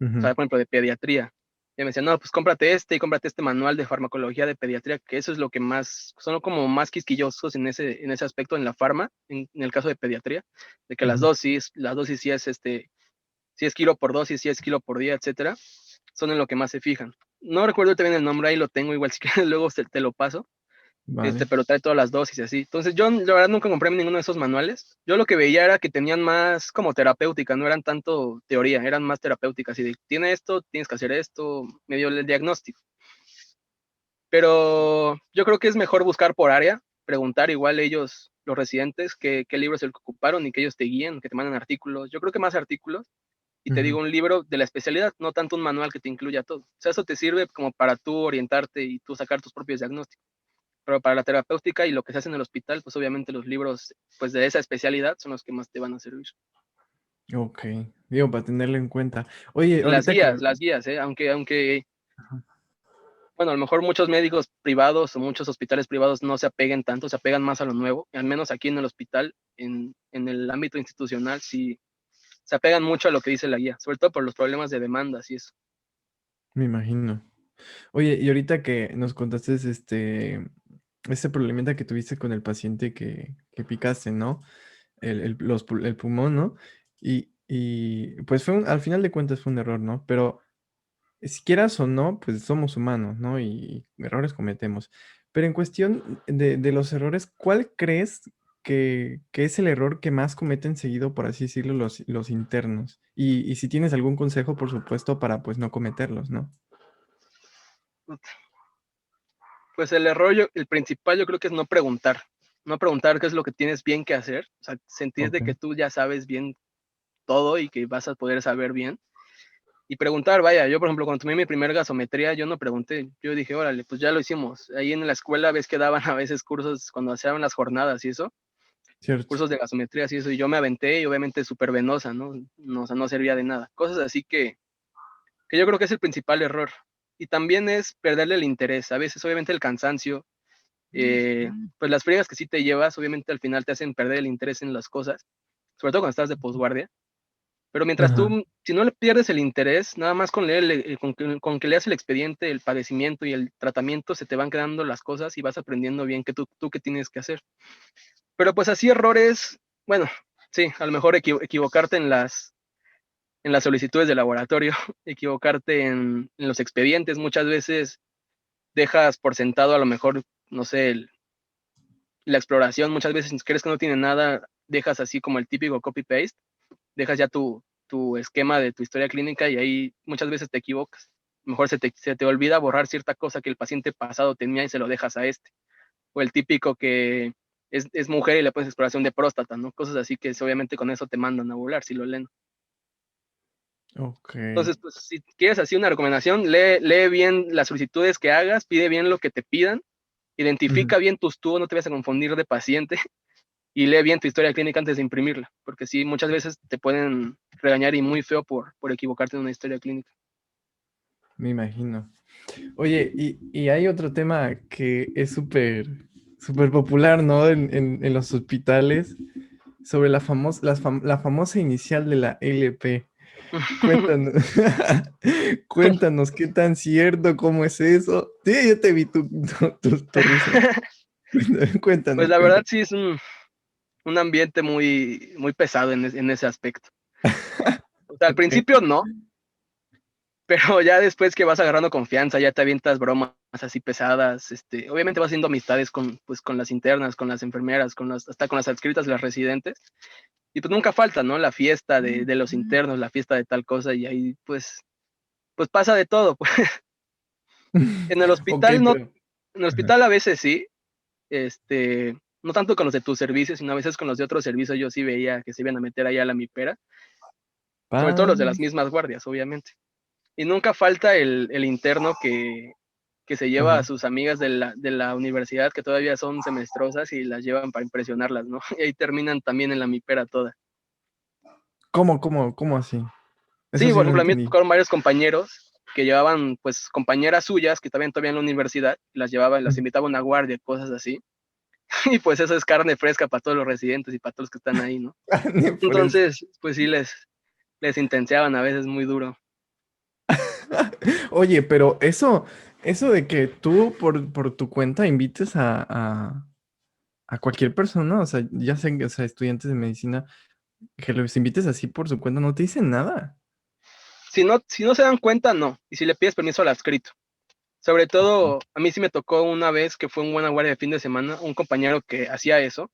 O ujú, sea, por ejemplo, de pediatría. Y me decía, no, pues cómprate y cómprate este manual de farmacología de pediatría, que eso es lo que más, son como más quisquillosos en ese aspecto en la farma, en el caso de pediatría, de que ujú. las dosis sí es kilo por dosis, sí es kilo por día, etcétera, son en lo que más se fijan. No recuerdo bien el nombre, ahí lo tengo, igual si quieres luego te lo paso, Vale. pero trae todas las dosis y así. Entonces yo la verdad nunca compré ninguno de esos manuales. Yo lo que veía era que tenían más como terapéutica, no eran tanto teoría, eran más terapéuticas. Y de, tiene esto, tienes que hacer esto, medio el diagnóstico. Pero yo creo que es mejor buscar por área, preguntar igual ellos, los residentes, qué libros el que ocuparon y que ellos te guíen, que te manden artículos. Yo creo que más artículos. Y te Ujú. digo, un libro de la especialidad, no tanto un manual que te incluya todo. O sea, eso te sirve como para tú orientarte y tú sacar tus propios diagnósticos. Pero para la terapéutica y lo que se hace en el hospital, pues obviamente los libros pues de esa especialidad son los que más te van a servir. Ok, digo, para tenerlo en cuenta. Oye, Y las ahorita que... guías, las guías, aunque, Ajá. bueno, a lo mejor muchos médicos privados o muchos hospitales privados no se apeguen tanto, se apegan más a lo nuevo, al menos aquí en el hospital, en el ámbito institucional, sí se apegan mucho a lo que dice la guía, sobre todo por los problemas de demandas y eso. Me imagino. Oye, y ahorita que nos contaste este problemita que tuviste con el paciente que picaste, ¿no? El pulmón, ¿no? Y pues al final de cuentas fue un error, ¿no? Pero si quieras o no, pues somos humanos, ¿no? Y errores cometemos. Pero en cuestión de los errores, ¿cuál crees que es el error que más cometen seguido, por así decirlo, los internos? Y si tienes algún consejo, por supuesto, para pues no cometerlos, ¿no? Pues el error, el principal yo creo que es no preguntar qué es lo que tienes bien que hacer, o sea, sentir Ok, de que tú ya sabes bien todo y que vas a poder saber bien. Y preguntar, vaya, yo por ejemplo cuando tomé mi primer gasometría, yo no pregunté, yo dije, órale, pues ya lo hicimos. Ahí en la escuela ves que daban a veces cursos cuando hacían las jornadas y eso, cierto. cursos de gasometría y eso, y yo me aventé y obviamente súper venosa, ¿no? No, o sea, no servía de nada. Cosas así que yo creo que es el principal error. Y también es perderle el interés. A veces obviamente el cansancio, pues las friegas que sí te llevas, obviamente al final te hacen perder el interés en las cosas, sobre todo cuando estás de posguardia. Pero mientras Ajá. tú, si no le pierdes el interés, nada más con leer, con que leas el expediente, el padecimiento y el tratamiento, se te van quedando las cosas y vas aprendiendo bien que tú qué tienes que hacer. Pero pues así errores, bueno, Sí, a lo mejor equivocarte en las solicitudes de laboratorio, equivocarte en los expedientes. Muchas veces dejas por sentado a lo mejor, no sé, la exploración. Muchas veces si crees que no tiene nada, dejas así como el típico copy-paste, dejas ya tu esquema de tu historia clínica y ahí muchas veces te equivocas. Mejor se te olvida borrar cierta cosa que el paciente pasado tenía y se lo dejas a este. O el típico que es mujer y le pones exploración de próstata, ¿no? Cosas así que obviamente con eso te mandan a volar si lo leen. Ok. Entonces, pues si quieres así una recomendación, lee bien las solicitudes que hagas, pide bien lo que te pidan, Ujú. identifica bien tus tubos, no te vayas a confundir de paciente y lee bien tu historia clínica antes de imprimirla, porque sí, muchas veces te pueden regañar y muy feo por equivocarte en una historia clínica. Me imagino. Oye, y hay otro tema que es súper popular, ¿no? En los hospitales, sobre la famosa inicial de la LP. Cuéntanos, cuéntanos qué tan cierto, cómo es eso. Sí, yo te vi tu risa. Pues Cuéntanos, la verdad cuéntanos. sí es un ambiente muy pesado en ese aspecto. O sea, al Ok. principio no, pero ya después que vas agarrando confianza, ya te avientas bromas así pesadas, obviamente vas haciendo amistades pues, con las internas, con las enfermeras, hasta con las adscritas, las residentes, y pues nunca falta, ¿no? La fiesta de los internos, la fiesta de tal cosa, y ahí pues pasa de todo. Pues. En el Ok, hospital no, pero. en el Ajá. hospital a veces sí, no tanto con los de tu servicio, sino a veces con los de otro servicio, yo sí veía que se iban a meter ahí a la mipera, sobre todo los de las Paz. mismas guardias, obviamente. Y nunca falta el interno que se lleva a Ajá. sus amigas de la universidad que todavía son semestrosas y las llevan para impresionarlas, ¿no? Y ahí terminan también en la mipera toda. ¿Cómo así? Eso Sí, sí por no ejemplo, a mí me entendí. tocaron varios compañeros que llevaban, pues, compañeras suyas que estaban todavía en la universidad, las llevaban, las Ujú. invitaban a una guardia, cosas así. Y pues eso es carne fresca para todos los residentes y para todos los que están ahí, ¿no? Carne fresca. Entonces, pues sí, les intenseaban a veces muy duro. Oye, pero eso de que tú por tu cuenta invites a cualquier persona, o sea, ya sean, o sea, estudiantes de medicina, que los invites así por su cuenta, no te dicen nada. Si no se dan cuenta, no. Y si le pides permiso al adscrito. Sobre Ok. todo, a mí sí me tocó una vez que fue un buena guardia de fin de semana, un compañero que hacía eso,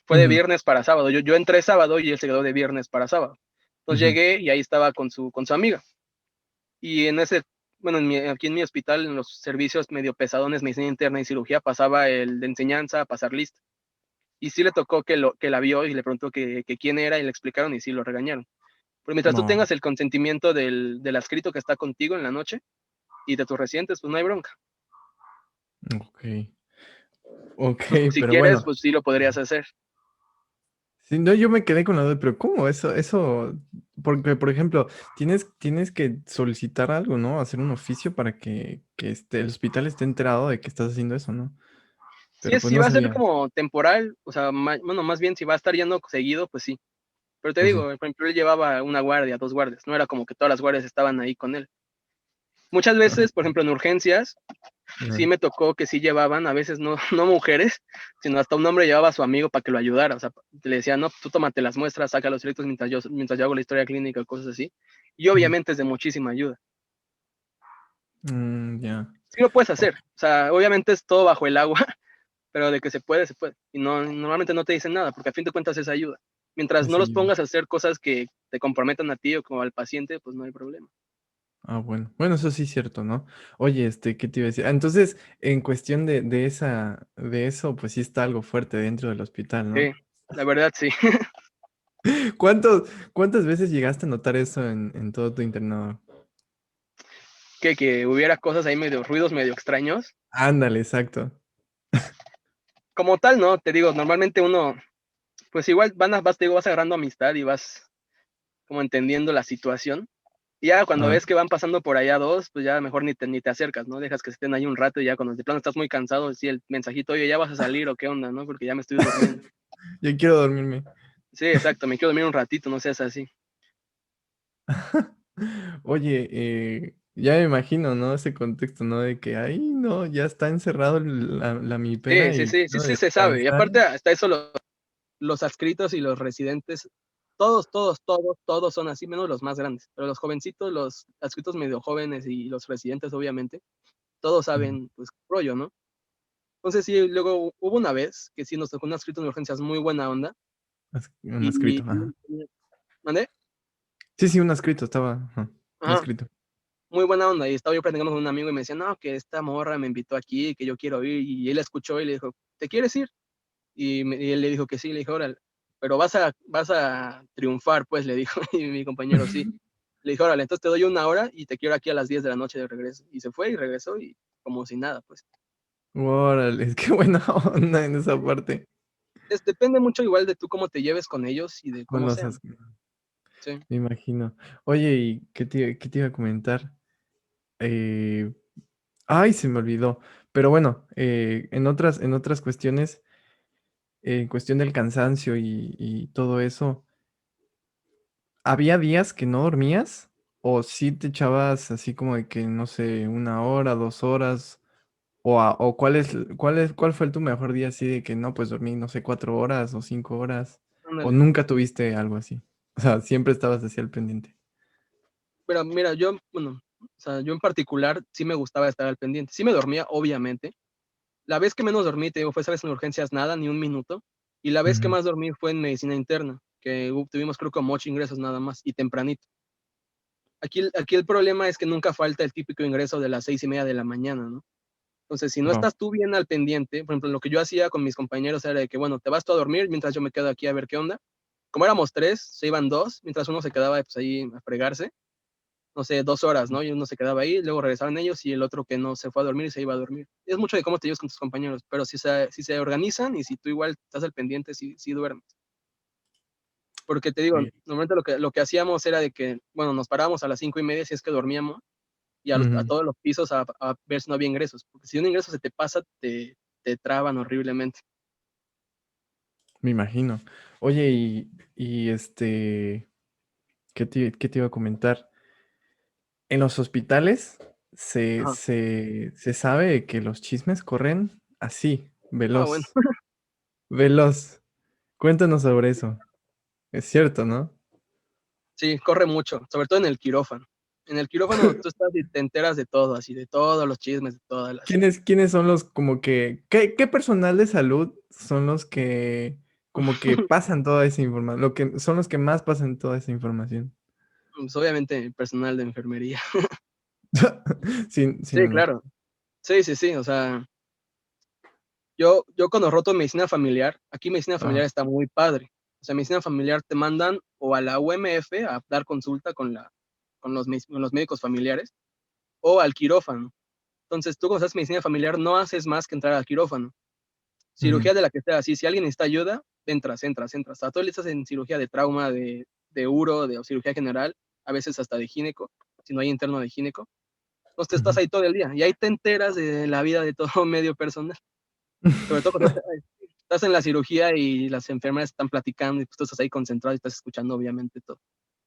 fue de Ujú, viernes para sábado. Yo entré sábado y él se quedó de viernes para sábado. Entonces ujú. llegué y ahí estaba con su amiga. Y bueno, aquí en mi hospital, en los servicios medio pesadones, medicina interna y cirugía, pasaba el de enseñanza a pasar lista. Y sí le tocó que la vio y le preguntó que quién era y le explicaron y sí lo regañaron. Pero mientras tú No, tengas el consentimiento del adscrito que está contigo en la noche y de tus residentes, pues no hay bronca. ok, ok, Entonces, pues si pero quieres, bueno. pues sí lo podrías hacer. Sí, no, yo me quedé con la duda, pero ¿cómo eso? Porque, por ejemplo, tienes que solicitar algo, ¿no? Hacer un oficio para que el hospital esté enterado de que estás haciendo eso, ¿no? Pero pues Si no va a ser sabía. como temporal, o sea, bueno, más bien si va a estar yendo seguido, pues sí. Pero te Pues sí. digo, por ejemplo, él llevaba una guardia, dos guardias, no era como que todas las guardias estaban ahí con él. Muchas Ah, veces, por ejemplo, en urgencias, sí ajá. me tocó que sí llevaban, a veces no, no mujeres, sino hasta un hombre llevaba a su amigo para que lo ayudara. O sea, le decía, no, tú tómate las muestras, saca los electros mientras yo hago la historia clínica, cosas así. Y Ujú. obviamente es de muchísima ayuda. Ya. Sí lo puedes Ok, hacer. O sea, obviamente es todo bajo el agua, pero de que se puede, se puede. Y no, normalmente no te dicen nada, porque a fin de cuentas es ayuda. Mientras no es los ayuda. pongas a hacer cosas que te comprometan a ti o como al paciente, pues no hay problema. Ah, bueno. Bueno, eso sí es cierto, ¿no? Oye, ¿qué te iba a decir? Ah, entonces, en cuestión de eso, pues sí está algo fuerte dentro del hospital, Sí, ¿no? la verdad sí. ¿Cuántas veces llegaste a notar eso en todo tu internado? Que hubiera cosas ahí medio, ruidos medio extraños. Ándale, exacto. Como tal, no, te digo, normalmente uno, pues igual te digo, vas agarrando amistad y vas como entendiendo la situación. Y ya cuando Ah, ves que van pasando por allá dos, pues ya mejor ni te acercas, ¿no? Dejas que estén ahí un rato y ya cuando de plano estás muy cansado, sí, el mensajito, oye, ya vas a salir o qué onda, ¿no? Porque ya me estoy durmiendo. yo quiero dormirme. Sí, exacto, me quiero dormir un ratito, no seas así. Oye, ya me imagino, ¿no? Ese contexto, ¿no? De que, ay, no, ya está encerrado la Sí, mipera sí, y sí, sí, quiero sí se sabe. Y aparte, descansar. hasta eso los adscritos y los residentes, todos son así, menos los más grandes. Pero los jovencitos, los adscritos medio jóvenes y los residentes, obviamente, todos Ujú. saben, pues, rollo, ¿no? Entonces sí, luego hubo una vez que sí nos tocó un adscrito de urgencias muy buena onda Un y escrito, ajá. ¿mande? Sí, sí, un escrito estaba, ajá, un Ajá, escrito. muy buena onda. Y estaba yo platicando con un amigo y me decía: "No, que esta morra me invitó aquí, que yo quiero ir", y él escuchó y le dijo: "¿Te quieres ir?". Y él le dijo que sí, le dije: "Órale, pero vas a triunfar, pues", le dijo, y mi compañero: "Sí". Le dije: "Órale, entonces te doy 1 hora y te quiero aquí a las 10 de la noche de regreso". Y se fue y regresó y como si nada, pues. Órale, qué buena onda en esa parte. Depende mucho igual de tú cómo te lleves con ellos y de Con cómo los sean. as Sí. Me imagino. Oye, ¿y qué te iba a comentar? Eh, ay, se me olvidó. Pero bueno, en otras cuestiones, en cuestión del cansancio y todo eso, ¿había días que no dormías? ¿O sí te echabas así como de que, no sé, 1 hora, 2 horas? ¿O cuál fue tu mejor día así de que no, pues dormí, no sé, 4 horas o 5 horas? ¿O Ándale. nunca tuviste algo así? O sea, siempre estabas así al pendiente. Pero mira, yo, bueno, o sea, yo en particular sí me gustaba estar al pendiente. Sí me dormía, obviamente. La vez que menos dormí, te digo, fue esa vez en urgencias, nada, ni un minuto. Y la vez que Ujú. más dormí fue en medicina interna, que tuvimos creo como 8 ingresos nada más y tempranito. Aquí el problema es que nunca falta el típico ingreso de las 6:30 de la mañana, ¿no? Entonces, si no Guau. estás tú bien al pendiente, por ejemplo, lo que yo hacía con mis compañeros era de que, bueno, te vas tú a dormir mientras yo me quedo aquí a ver qué onda. Como éramos tres, se iban dos, mientras uno se quedaba pues ahí a fregarse, no sé, 2 horas, ¿no? Y uno se quedaba ahí, luego regresaban ellos y el otro que no se fue a dormir y se iba a dormir. Es mucho de cómo te llevas con tus compañeros, pero si se organizan y si tú igual estás al pendiente, sí duermes. Porque te digo, Sí. normalmente lo que hacíamos era de que, bueno, nos parábamos a las 5:30 si es que dormíamos y a Ujú. todos los pisos a ver si no había ingresos, porque si un ingreso se te pasa, te traban horriblemente. Me imagino. Oye, ¿qué te iba a comentar? En los hospitales se Ajá. se se sabe que los chismes corren así, Ah, bueno, veloz, veloz. Cuéntanos sobre eso. Es cierto, ¿no? sí, corre mucho, sobre todo en el quirófano. En el quirófano tú estás y te enteras de todo, así, de todos los chismes, de todas las. ¿Quiénes son los como que qué personal de salud son los que como que pasan toda esa información, lo que son los que más pasan toda esa información? Pues, obviamente, personal de enfermería. Sin Sí, honor. claro. Sí, sí, sí, o sea, yo cuando roto medicina familiar, aquí medicina Ajá. familiar está muy padre. O sea, medicina familiar te mandan o a la UMF a dar consulta con los médicos familiares o al quirófano. Entonces, tú cuando haces medicina familiar no haces más que entrar al quirófano. Ujú, Cirugía de la que sea, si alguien necesita ayuda, entras. A todos estás en cirugía de trauma, de uro, de cirugía general, a veces hasta de gineco, si no hay interno de gineco. Entonces estás ujú. ahí todo el día y ahí te enteras de la vida de todo medio personal. Sobre todo cuando estás en la cirugía y las enfermeras están platicando y pues tú estás ahí concentrado y estás escuchando obviamente todo.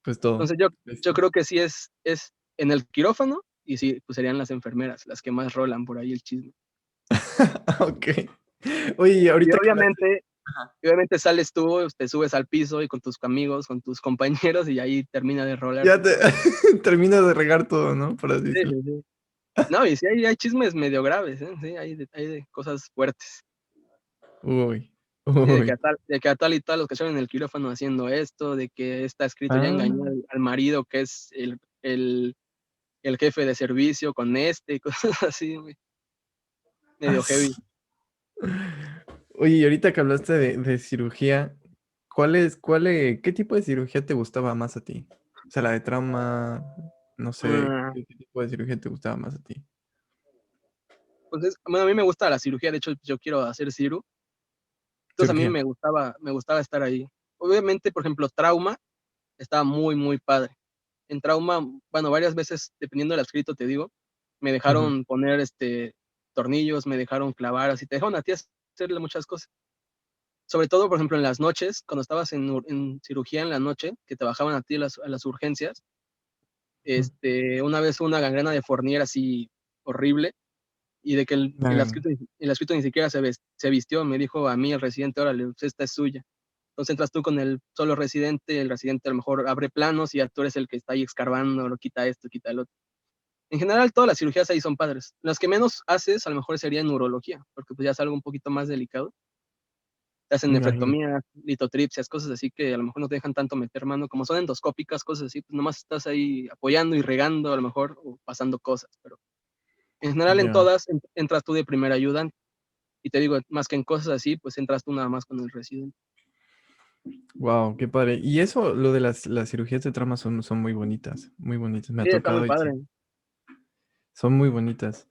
Pues todo. Entonces yo Sí. creo que sí es en el quirófano y sí, pues serían las enfermeras las que más rolan por ahí el chisme. Okey. Oye, y Y ahorita que hablaste obviamente ajá. y obviamente sales tú, te subes al piso y con tus amigos, con tus compañeros y ahí termina de rolar Ya te todo. terminas de regar todo, ¿no? Por así Sí, decirlo. sí, sí. No, y sí hay chismes medio graves, ¿eh? Sí, hay de cosas fuertes. Uy, Sí, de que uy. a tal y tal los cacharon en el quirófano haciendo esto, de que está escrito ya engañó Ah. al marido que es el jefe de servicio con y cosas así, güey, medio heavy. Oye, y ahorita que hablaste de cirugía, qué tipo de cirugía te gustaba más a ti? O sea, la de trauma, no sé, Ah, ¿qué tipo de cirugía te gustaba más a ti? pues bueno, a mí me gusta la cirugía, de hecho, yo quiero hacer ciru, entonces a mí Cirugía. me gustaba estar ahí. Obviamente, por ejemplo, trauma estaba muy, muy padre. En trauma, bueno, varias veces, dependiendo del adscrito, te digo, me Ujú, dejaron poner, tornillos, me dejaron clavar, así te dejaron a ti hacerle muchas cosas. Sobre todo, por ejemplo, en las noches, cuando estabas en cirugía en la noche, que te bajaban a ti a las urgencias, mm. una vez una gangrena de Fournier así horrible, y de que el La adscrito ni siquiera se vistió, me dijo a mí el residente: "Órale, pues esta es suya". Entonces entras tú con el solo residente, el residente a lo mejor abre planos y ya tú eres el que está ahí escarbando, lo quita esto, quita el otro. En general, todas las cirugías ahí son padres. Las que menos haces, a lo mejor sería neurología, porque pues ya es algo un poquito más delicado. Te hacen Me imagino. nefrectomía, litotripsias, cosas así que a lo mejor no te dejan tanto meter mano, como son endoscópicas, cosas así, pues nomás estás ahí apoyando y regando a lo mejor, o pasando cosas, pero en general en Ya. todas entras tú de primera ayuda, y te digo, más que en cosas así, pues entras tú nada más con el residente. Wow, qué padre. Y eso, lo de las cirugías de trama son muy bonitas, muy bonitas. Me ha Sí, está muy tocado y padre. sí, son muy bonitas.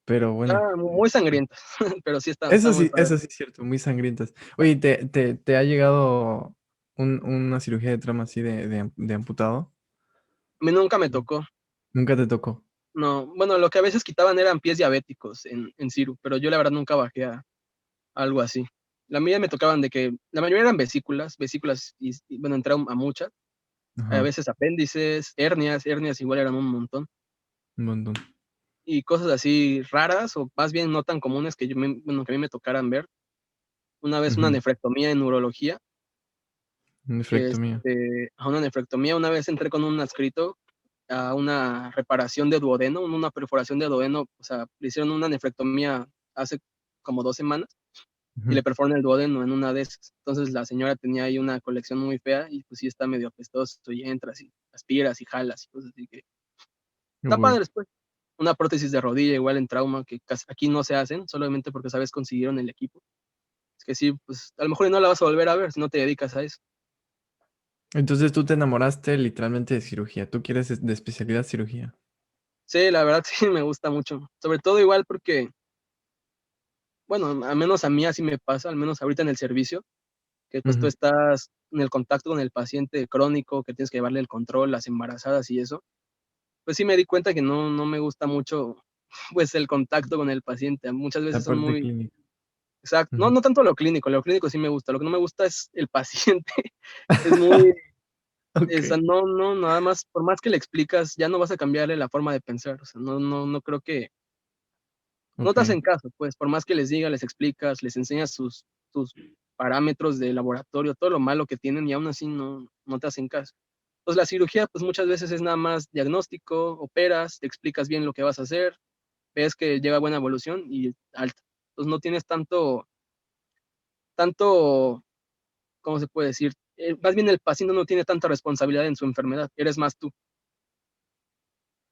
Pero bueno, Está muy sangrienta, pero sí está muy padre. eso sí es cierto, muy sangrientas. Oye, ¿te ha llegado una cirugía de trama así de amputado? A mí nunca me Mm. tocó. Nunca te tocó. No, bueno, lo que a veces quitaban eran pies diabéticos en Ciru, pero yo la verdad nunca bajé a algo así. La mía me tocaban de que la mayoría eran vesículas y bueno, entré a muchas, a Ajá, veces apéndices, hernias igual eran un montón, un montón. y cosas así raras o más bien no tan comunes que bueno, que a mí me tocaran ver. Una vez una Ujú. nefrectomía en urología, Nefrectomía. a una nefrectomía, una vez entré con un adscrito a una reparación de duodeno, una perforación de duodeno, o sea, le hicieron una nefrectomía hace como 2 semanas y Ujú. le perforan el duodeno en una de esas. Entonces la señora tenía ahí una colección muy fea y pues sí está medio apestoso y entras y aspiras y jalas y cosas así que está Uy. padre después. Una prótesis de rodilla igual en trauma que aquí no se hacen, solamente porque sabes consiguieron el equipo. Es que sí, pues a lo mejor no la vas a volver a ver si no te dedicas a eso. Entonces tú te enamoraste literalmente de cirugía. Tú quieres de especialidad cirugía. Sí, la verdad sí me gusta mucho. Sobre todo igual porque, bueno, al menos a mí así me pasa, al menos ahorita en el servicio, que pues tú Ujú. estás en el contacto con el paciente crónico, que tienes que llevarle el control, las embarazadas y eso. Pues sí me di cuenta que no me gusta mucho, pues, el contacto con el paciente. Muchas La veces son parte muy clínica. exacto. No, Ujú. no tanto lo clínico sí me gusta. Lo que no me gusta es el paciente. Es muy, o sea, Ok, no, nada más, por más que le explicas, ya no vas a cambiarle la forma de pensar. O sea, no creo que no ok, te hacen caso, pues, por más que les digas, les explicas, les enseñas sus parámetros de laboratorio, todo lo malo que tienen y aún así no te hacen caso. Pues la cirugía, pues muchas veces es nada más diagnóstico, operas, te explicas bien lo que vas a hacer, ves que lleva buena evolución y alta. Entonces no tienes tanto, ¿cómo se puede decir? Más bien el paciente no tiene tanta responsabilidad en su enfermedad, eres más tú.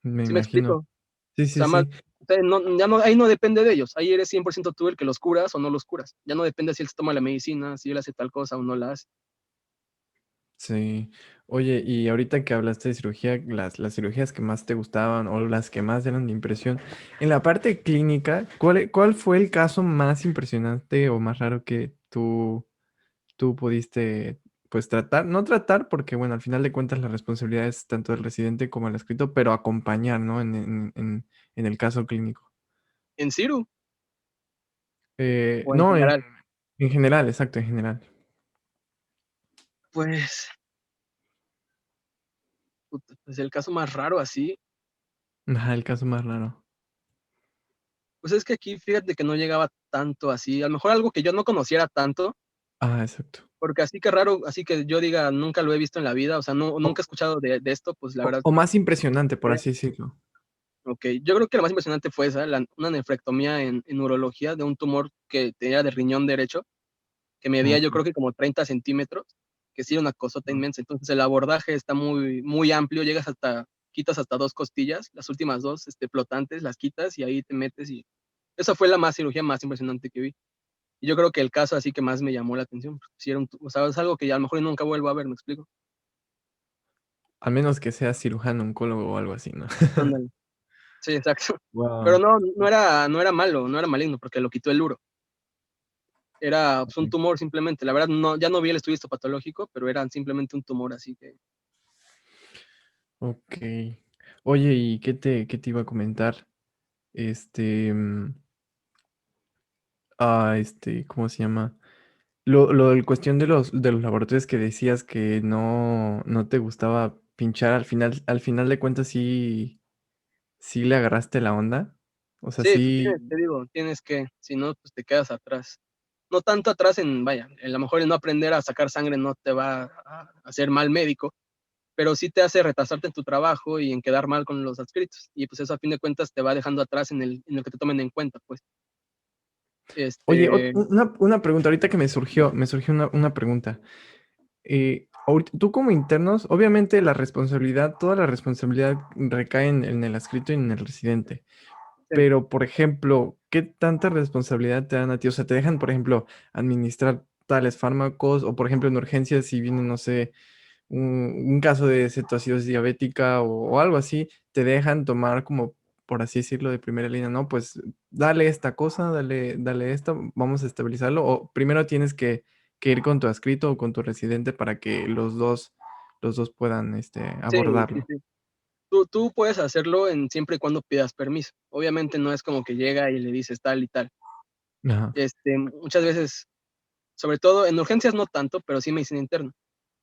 me ¿Sí me imagino. explico? O Sí, sí, sea, más, sí. o sea, ya no, ahí no depende de ellos, ahí eres 100% tú el que los curas o no los curas. Ya no depende si él se toma la medicina, si él hace tal cosa o no la hace. Sí. Oye, y ahorita que hablaste de cirugía, las cirugías que más te gustaban o las que más eran de impresión, en la parte clínica, ¿cuál fue el caso más impresionante o más raro que tú pudiste, pues, tratar? No tratar, porque, bueno, al final de cuentas la responsabilidad es tanto del residente como del escrito, pero acompañar, ¿no? En el caso clínico. En Ciru o en No, general, en general, exacto, en general. pues, puta, pues el caso más raro así, Ajá, el caso más raro. pues es que aquí fíjate que no llegaba tanto así, a lo mejor algo que yo no conociera tanto, Ah, exacto. porque así que raro, así que yo diga, nunca lo he visto en la vida, o sea, O, nunca he escuchado de esto, pues la verdad. o más impresionante, por así decirlo. Ok, yo creo que lo más impresionante fue esa, una nefrectomía en urología de un tumor que tenía de riñón derecho, que medía yo Ok. creo que como 30 centímetros, que sí era una cosota inmensa. Entonces el abordaje está muy amplio, quitas hasta 2 costillas, las últimas dos flotantes, las quitas y ahí te metes y esa fue la más cirugía más impresionante que vi. Y yo creo que el caso así que más me llamó la atención, porque sí era o sea, es algo que ya a lo mejor nunca vuelvo a ver, ¿me explico? A menos que sea cirujano, oncólogo o algo así, ¿no? Ándale. Sí, exacto. Pero Wow. no era malo, no era maligno, porque lo quitó el uro. Era pues, un tumor simplemente. La verdad, no, ya no vi el estudio histopatológico, pero era simplemente un tumor, así que Ok. Oye, ¿y qué te iba a comentar? Este, ¿cómo se llama? Lo del cuestión de los laboratorios que decías que no te gustaba pinchar, al final de cuentas sí le agarraste la onda. O sea, sí, pues sí. te digo, tienes que, si no, pues te quedas atrás. no tanto atrás vaya, a lo mejor el no aprender a sacar sangre no te va a hacer mal médico, pero sí te hace retrasarte en tu trabajo y en quedar mal con los adscritos. Y pues eso a fin de cuentas te va dejando atrás en el que te tomen en cuenta, pues. Oye, Este, una pregunta, ahorita que me surgió una pregunta. Tú como internos, obviamente toda la responsabilidad recae en el adscrito y en el residente. sí, Pero, por ejemplo, ¿qué tanta responsabilidad te dan a ti? O sea, ¿te dejan, por ejemplo, administrar tales fármacos? O, por ejemplo, en urgencias, si viene, no sé, un caso de cetoacidosis diabética o algo así, te dejan tomar como, por así decirlo, de primera línea, ¿no? Pues dale esta cosa, dale esto, vamos a estabilizarlo. O primero tienes que ir con tu adscrito o con tu residente para que los dos puedan sí, sí, abordarlo. sí. Tú puedes hacerlo siempre y cuando pidas permiso. Obviamente no es como que llega y le dices tal y tal. Ajá. Muchas veces, sobre todo en urgencias no tanto, pero sí medicina interna.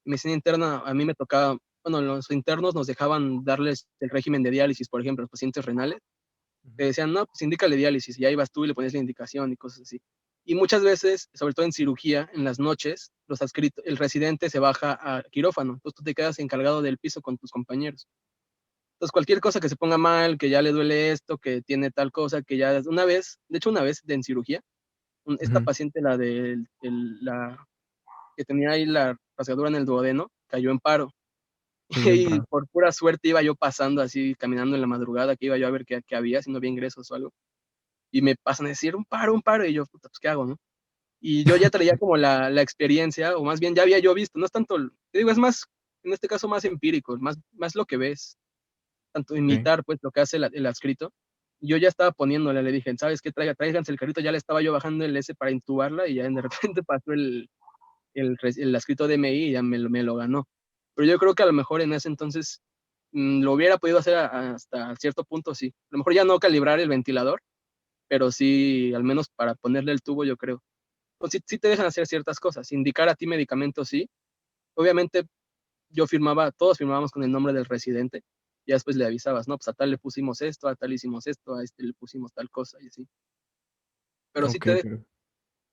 Medicina interna a mí me tocaba, bueno, los internos nos dejaban darles el régimen de diálisis, por ejemplo, a los pacientes renales. Te decían, no, pues indícale diálisis, y ahí vas tú y le pones la indicación y cosas así. Y muchas veces, sobre todo en cirugía, en las noches, el residente se baja a quirófano, entonces tú te quedas encargado del piso con tus compañeros. Entonces, cualquier cosa que se ponga mal, que ya le duele esto, que tiene tal cosa, que ya una vez, de hecho, una vez en cirugía, esta Ujú. paciente, la que tenía ahí la rasgadura en el duodeno, cayó en paro. Cayó en Y paro. por pura suerte iba yo pasando así, caminando en la madrugada, que iba yo a ver qué había, si no había ingresos o algo. Y me pasan a decir, un paro. Y yo, puta, pues, ¿qué hago, no? Y yo ya traía como la experiencia, o más bien ya había yo visto, no es tanto, te digo, es más, en este caso, más empírico, más lo que ves, tanto Ok. imitar, pues, lo que hace el adscrito. Yo ya estaba poniéndole, le dije, ¿sabes qué? Tráiganse el carrito, ya le estaba yo bajando el S para intubarla y ya de repente pasó el adscrito de MI y ya me lo ganó. Pero yo creo que a lo mejor en ese entonces lo hubiera podido hacer hasta cierto punto, sí. A lo mejor ya no calibrar el ventilador, pero sí, al menos para ponerle el tubo, yo creo. Pues sí, sí te dejan hacer ciertas cosas, indicar a ti medicamentos, sí. Obviamente todos firmábamos con el nombre del residente, y después le avisabas, no, pues a tal le pusimos esto, a tal hicimos esto, a este le pusimos tal cosa, y así. Pero sí Ok, te dejan. pero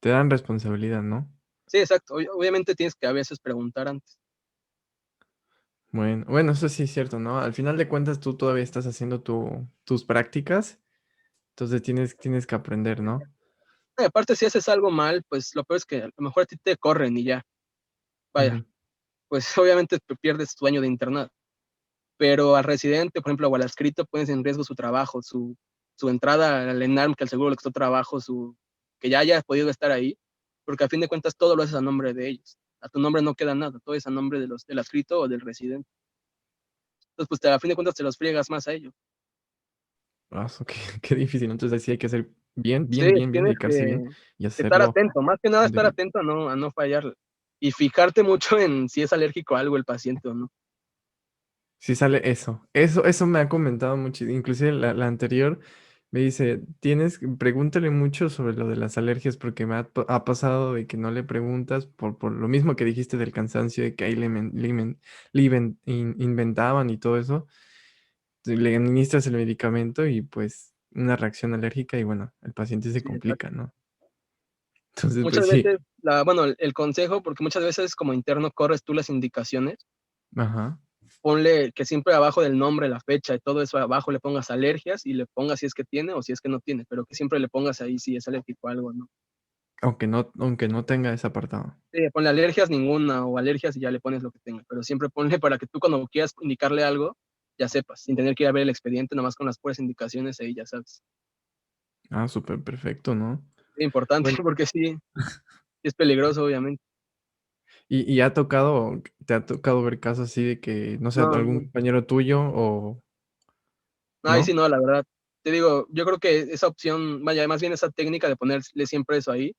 te dan responsabilidad, ¿no? Sí, exacto. Obviamente tienes que a veces preguntar antes. Bueno, eso sí es cierto, ¿no? Al final de cuentas tú todavía estás haciendo tus prácticas, entonces tienes que aprender, ¿no? Y aparte, si haces algo mal, pues lo peor es que a lo mejor a ti te corren y ya, vaya, Ujú. pues obviamente pierdes tu año de internado. Pero al residente, por ejemplo, o al adscrito, pones en riesgo su trabajo, su entrada al ENARM, que al seguro le costó trabajo, que ya haya podido estar ahí, porque a fin de cuentas todo lo haces a nombre de ellos. A tu nombre no queda nada, todo es a nombre del adscrito o del residente. Entonces, pues a fin de cuentas te los friegas más a ellos. Qué, qué difícil. Entonces sí hay que hacer bien, Sí, bien, bien, bien, tienes dedicarse bien que y estar hacerlo atento, más que nada estar debido. atento a no fallar y fijarte mucho en si es alérgico a algo el paciente o no. Sí sale eso me ha comentado mucho, inclusive la anterior me dice, pregúntale mucho sobre lo de las alergias porque ha pasado de que no le preguntas por lo mismo que dijiste del cansancio, de que ahí inventaban y todo eso. Le administras el medicamento y pues una reacción alérgica y bueno, el paciente se Sí, exacto. complica, ¿no? Entonces, Muchas pues sí, veces, bueno, el consejo, porque muchas veces como interno corres tú las indicaciones, ajá, ponle que siempre abajo del nombre, la fecha y todo eso abajo le pongas alergias y le pongas si es que tiene o si es que no tiene, pero que siempre le pongas ahí si es alérgico a algo, ¿no? aunque no tenga ese apartado. Sí, ponle alergias ninguna o alergias y ya le pones lo que tenga, pero siempre ponle para que tú cuando quieras indicarle algo, ya sepas, sin tener que ir a ver el expediente, nomás con las puras indicaciones ahí ya sabes. Súper perfecto, ¿no? Es importante Bueno, porque sí, es peligroso, obviamente. y te ha tocado ver casos así de que, no sé, No, algún no, compañero tuyo o, no, ahí sí ¿no? no, la verdad. Te digo, yo creo que esa opción, vaya, más bien esa técnica de ponerle siempre eso ahí,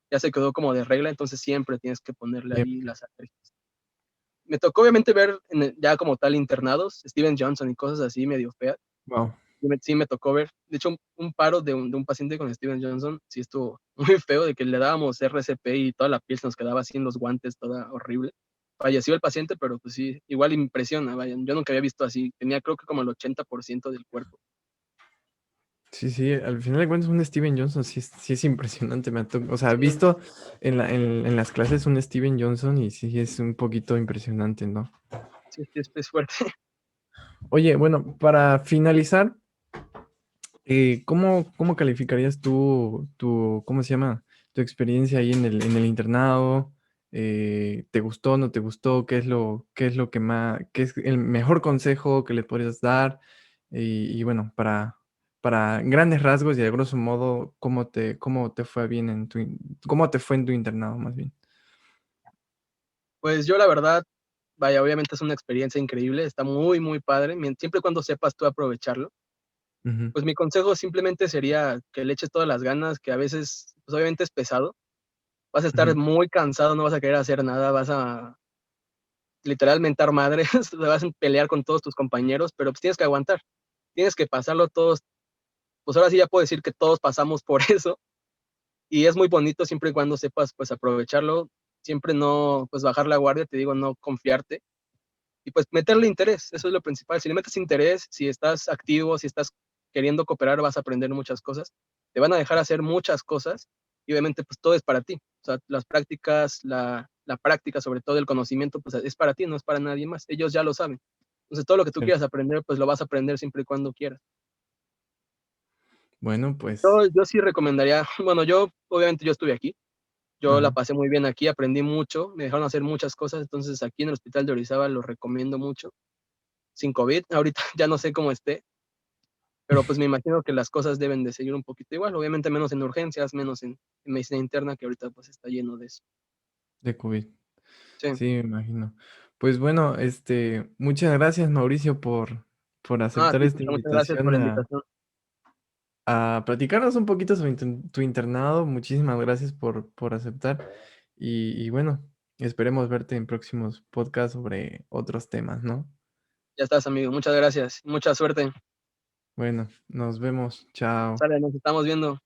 ya se quedó como de regla, entonces siempre tienes que ponerle ahí las alergias. Me tocó obviamente ver ya como tal internados, Steven Johnson y cosas así medio feas. Wow. Sí me tocó ver. De hecho, un paro de un paciente con Steven Johnson sí estuvo muy feo, de que le dábamos RCP y toda la piel se nos quedaba así en los guantes, toda horrible. Falleció el paciente, pero pues sí, igual impresiona, vaya. Yo nunca había visto así. Tenía creo que como el 80% del cuerpo. Sí, sí, al final de cuentas un Steven Johnson sí es impresionante, o sea, he Sí, visto en las clases un Steven Johnson y sí es un poquito impresionante, ¿no? sí, sí, es fuerte. Oye, bueno, para finalizar, ¿cómo calificarías ¿cómo se llama? Tu experiencia ahí en el internado. ¿Te gustó, no te gustó? Qué es lo que más, qué es el mejor consejo que le podrías dar? Y bueno, para grandes rasgos y a grosso modo, cómo te fue bien cómo te fue en tu internado más bien? Pues yo la verdad, vaya, obviamente es una experiencia increíble, está muy, muy padre, siempre y cuando sepas tú aprovecharlo. Ujú, Pues mi consejo simplemente sería que le eches todas las ganas, que a veces, pues obviamente es pesado, vas a estar ujú, muy cansado, no vas a querer hacer nada, vas a literal mentar madres, te vas a pelear con todos tus compañeros, pero pues tienes que aguantar, tienes que pasarlo todos, pues ahora sí ya puedo decir que todos pasamos por eso y es muy bonito siempre y cuando sepas pues aprovecharlo, siempre no pues bajar la guardia, te digo, no confiarte y pues meterle interés, eso es lo principal. Si le metes interés, si estás activo, si estás queriendo cooperar, vas a aprender muchas cosas, te van a dejar hacer muchas cosas y obviamente pues todo es para ti. O sea, las prácticas, la práctica, sobre todo el conocimiento, pues es para ti, no es para nadie más. Ellos ya lo saben. Entonces todo lo que tú sí. quieras aprender, pues lo vas a aprender siempre y cuando quieras. Bueno, pues, Yo sí recomendaría, bueno, yo obviamente yo estuve aquí, yo la ajá. pasé muy bien aquí, aprendí mucho, me dejaron hacer muchas cosas, entonces aquí en el hospital de Orizaba lo recomiendo mucho. Sin COVID, ahorita ya no sé cómo esté, pero pues me imagino que las cosas deben de seguir un poquito igual, obviamente menos en urgencias, menos en medicina interna, que ahorita pues está lleno de eso. De COVID. Sí. Sí, me imagino. Pues bueno, muchas gracias, Mauricio, por Ah, aceptar sí, esta pues muchas gracias por invitación la invitación. a platicarnos un poquito sobre tu internado. Muchísimas gracias por aceptar. Y bueno, esperemos verte en próximos podcasts sobre otros temas, ¿no? Ya estás, amigo, muchas gracias, mucha suerte. Bueno, nos vemos. Chao. Sale, nos estamos viendo.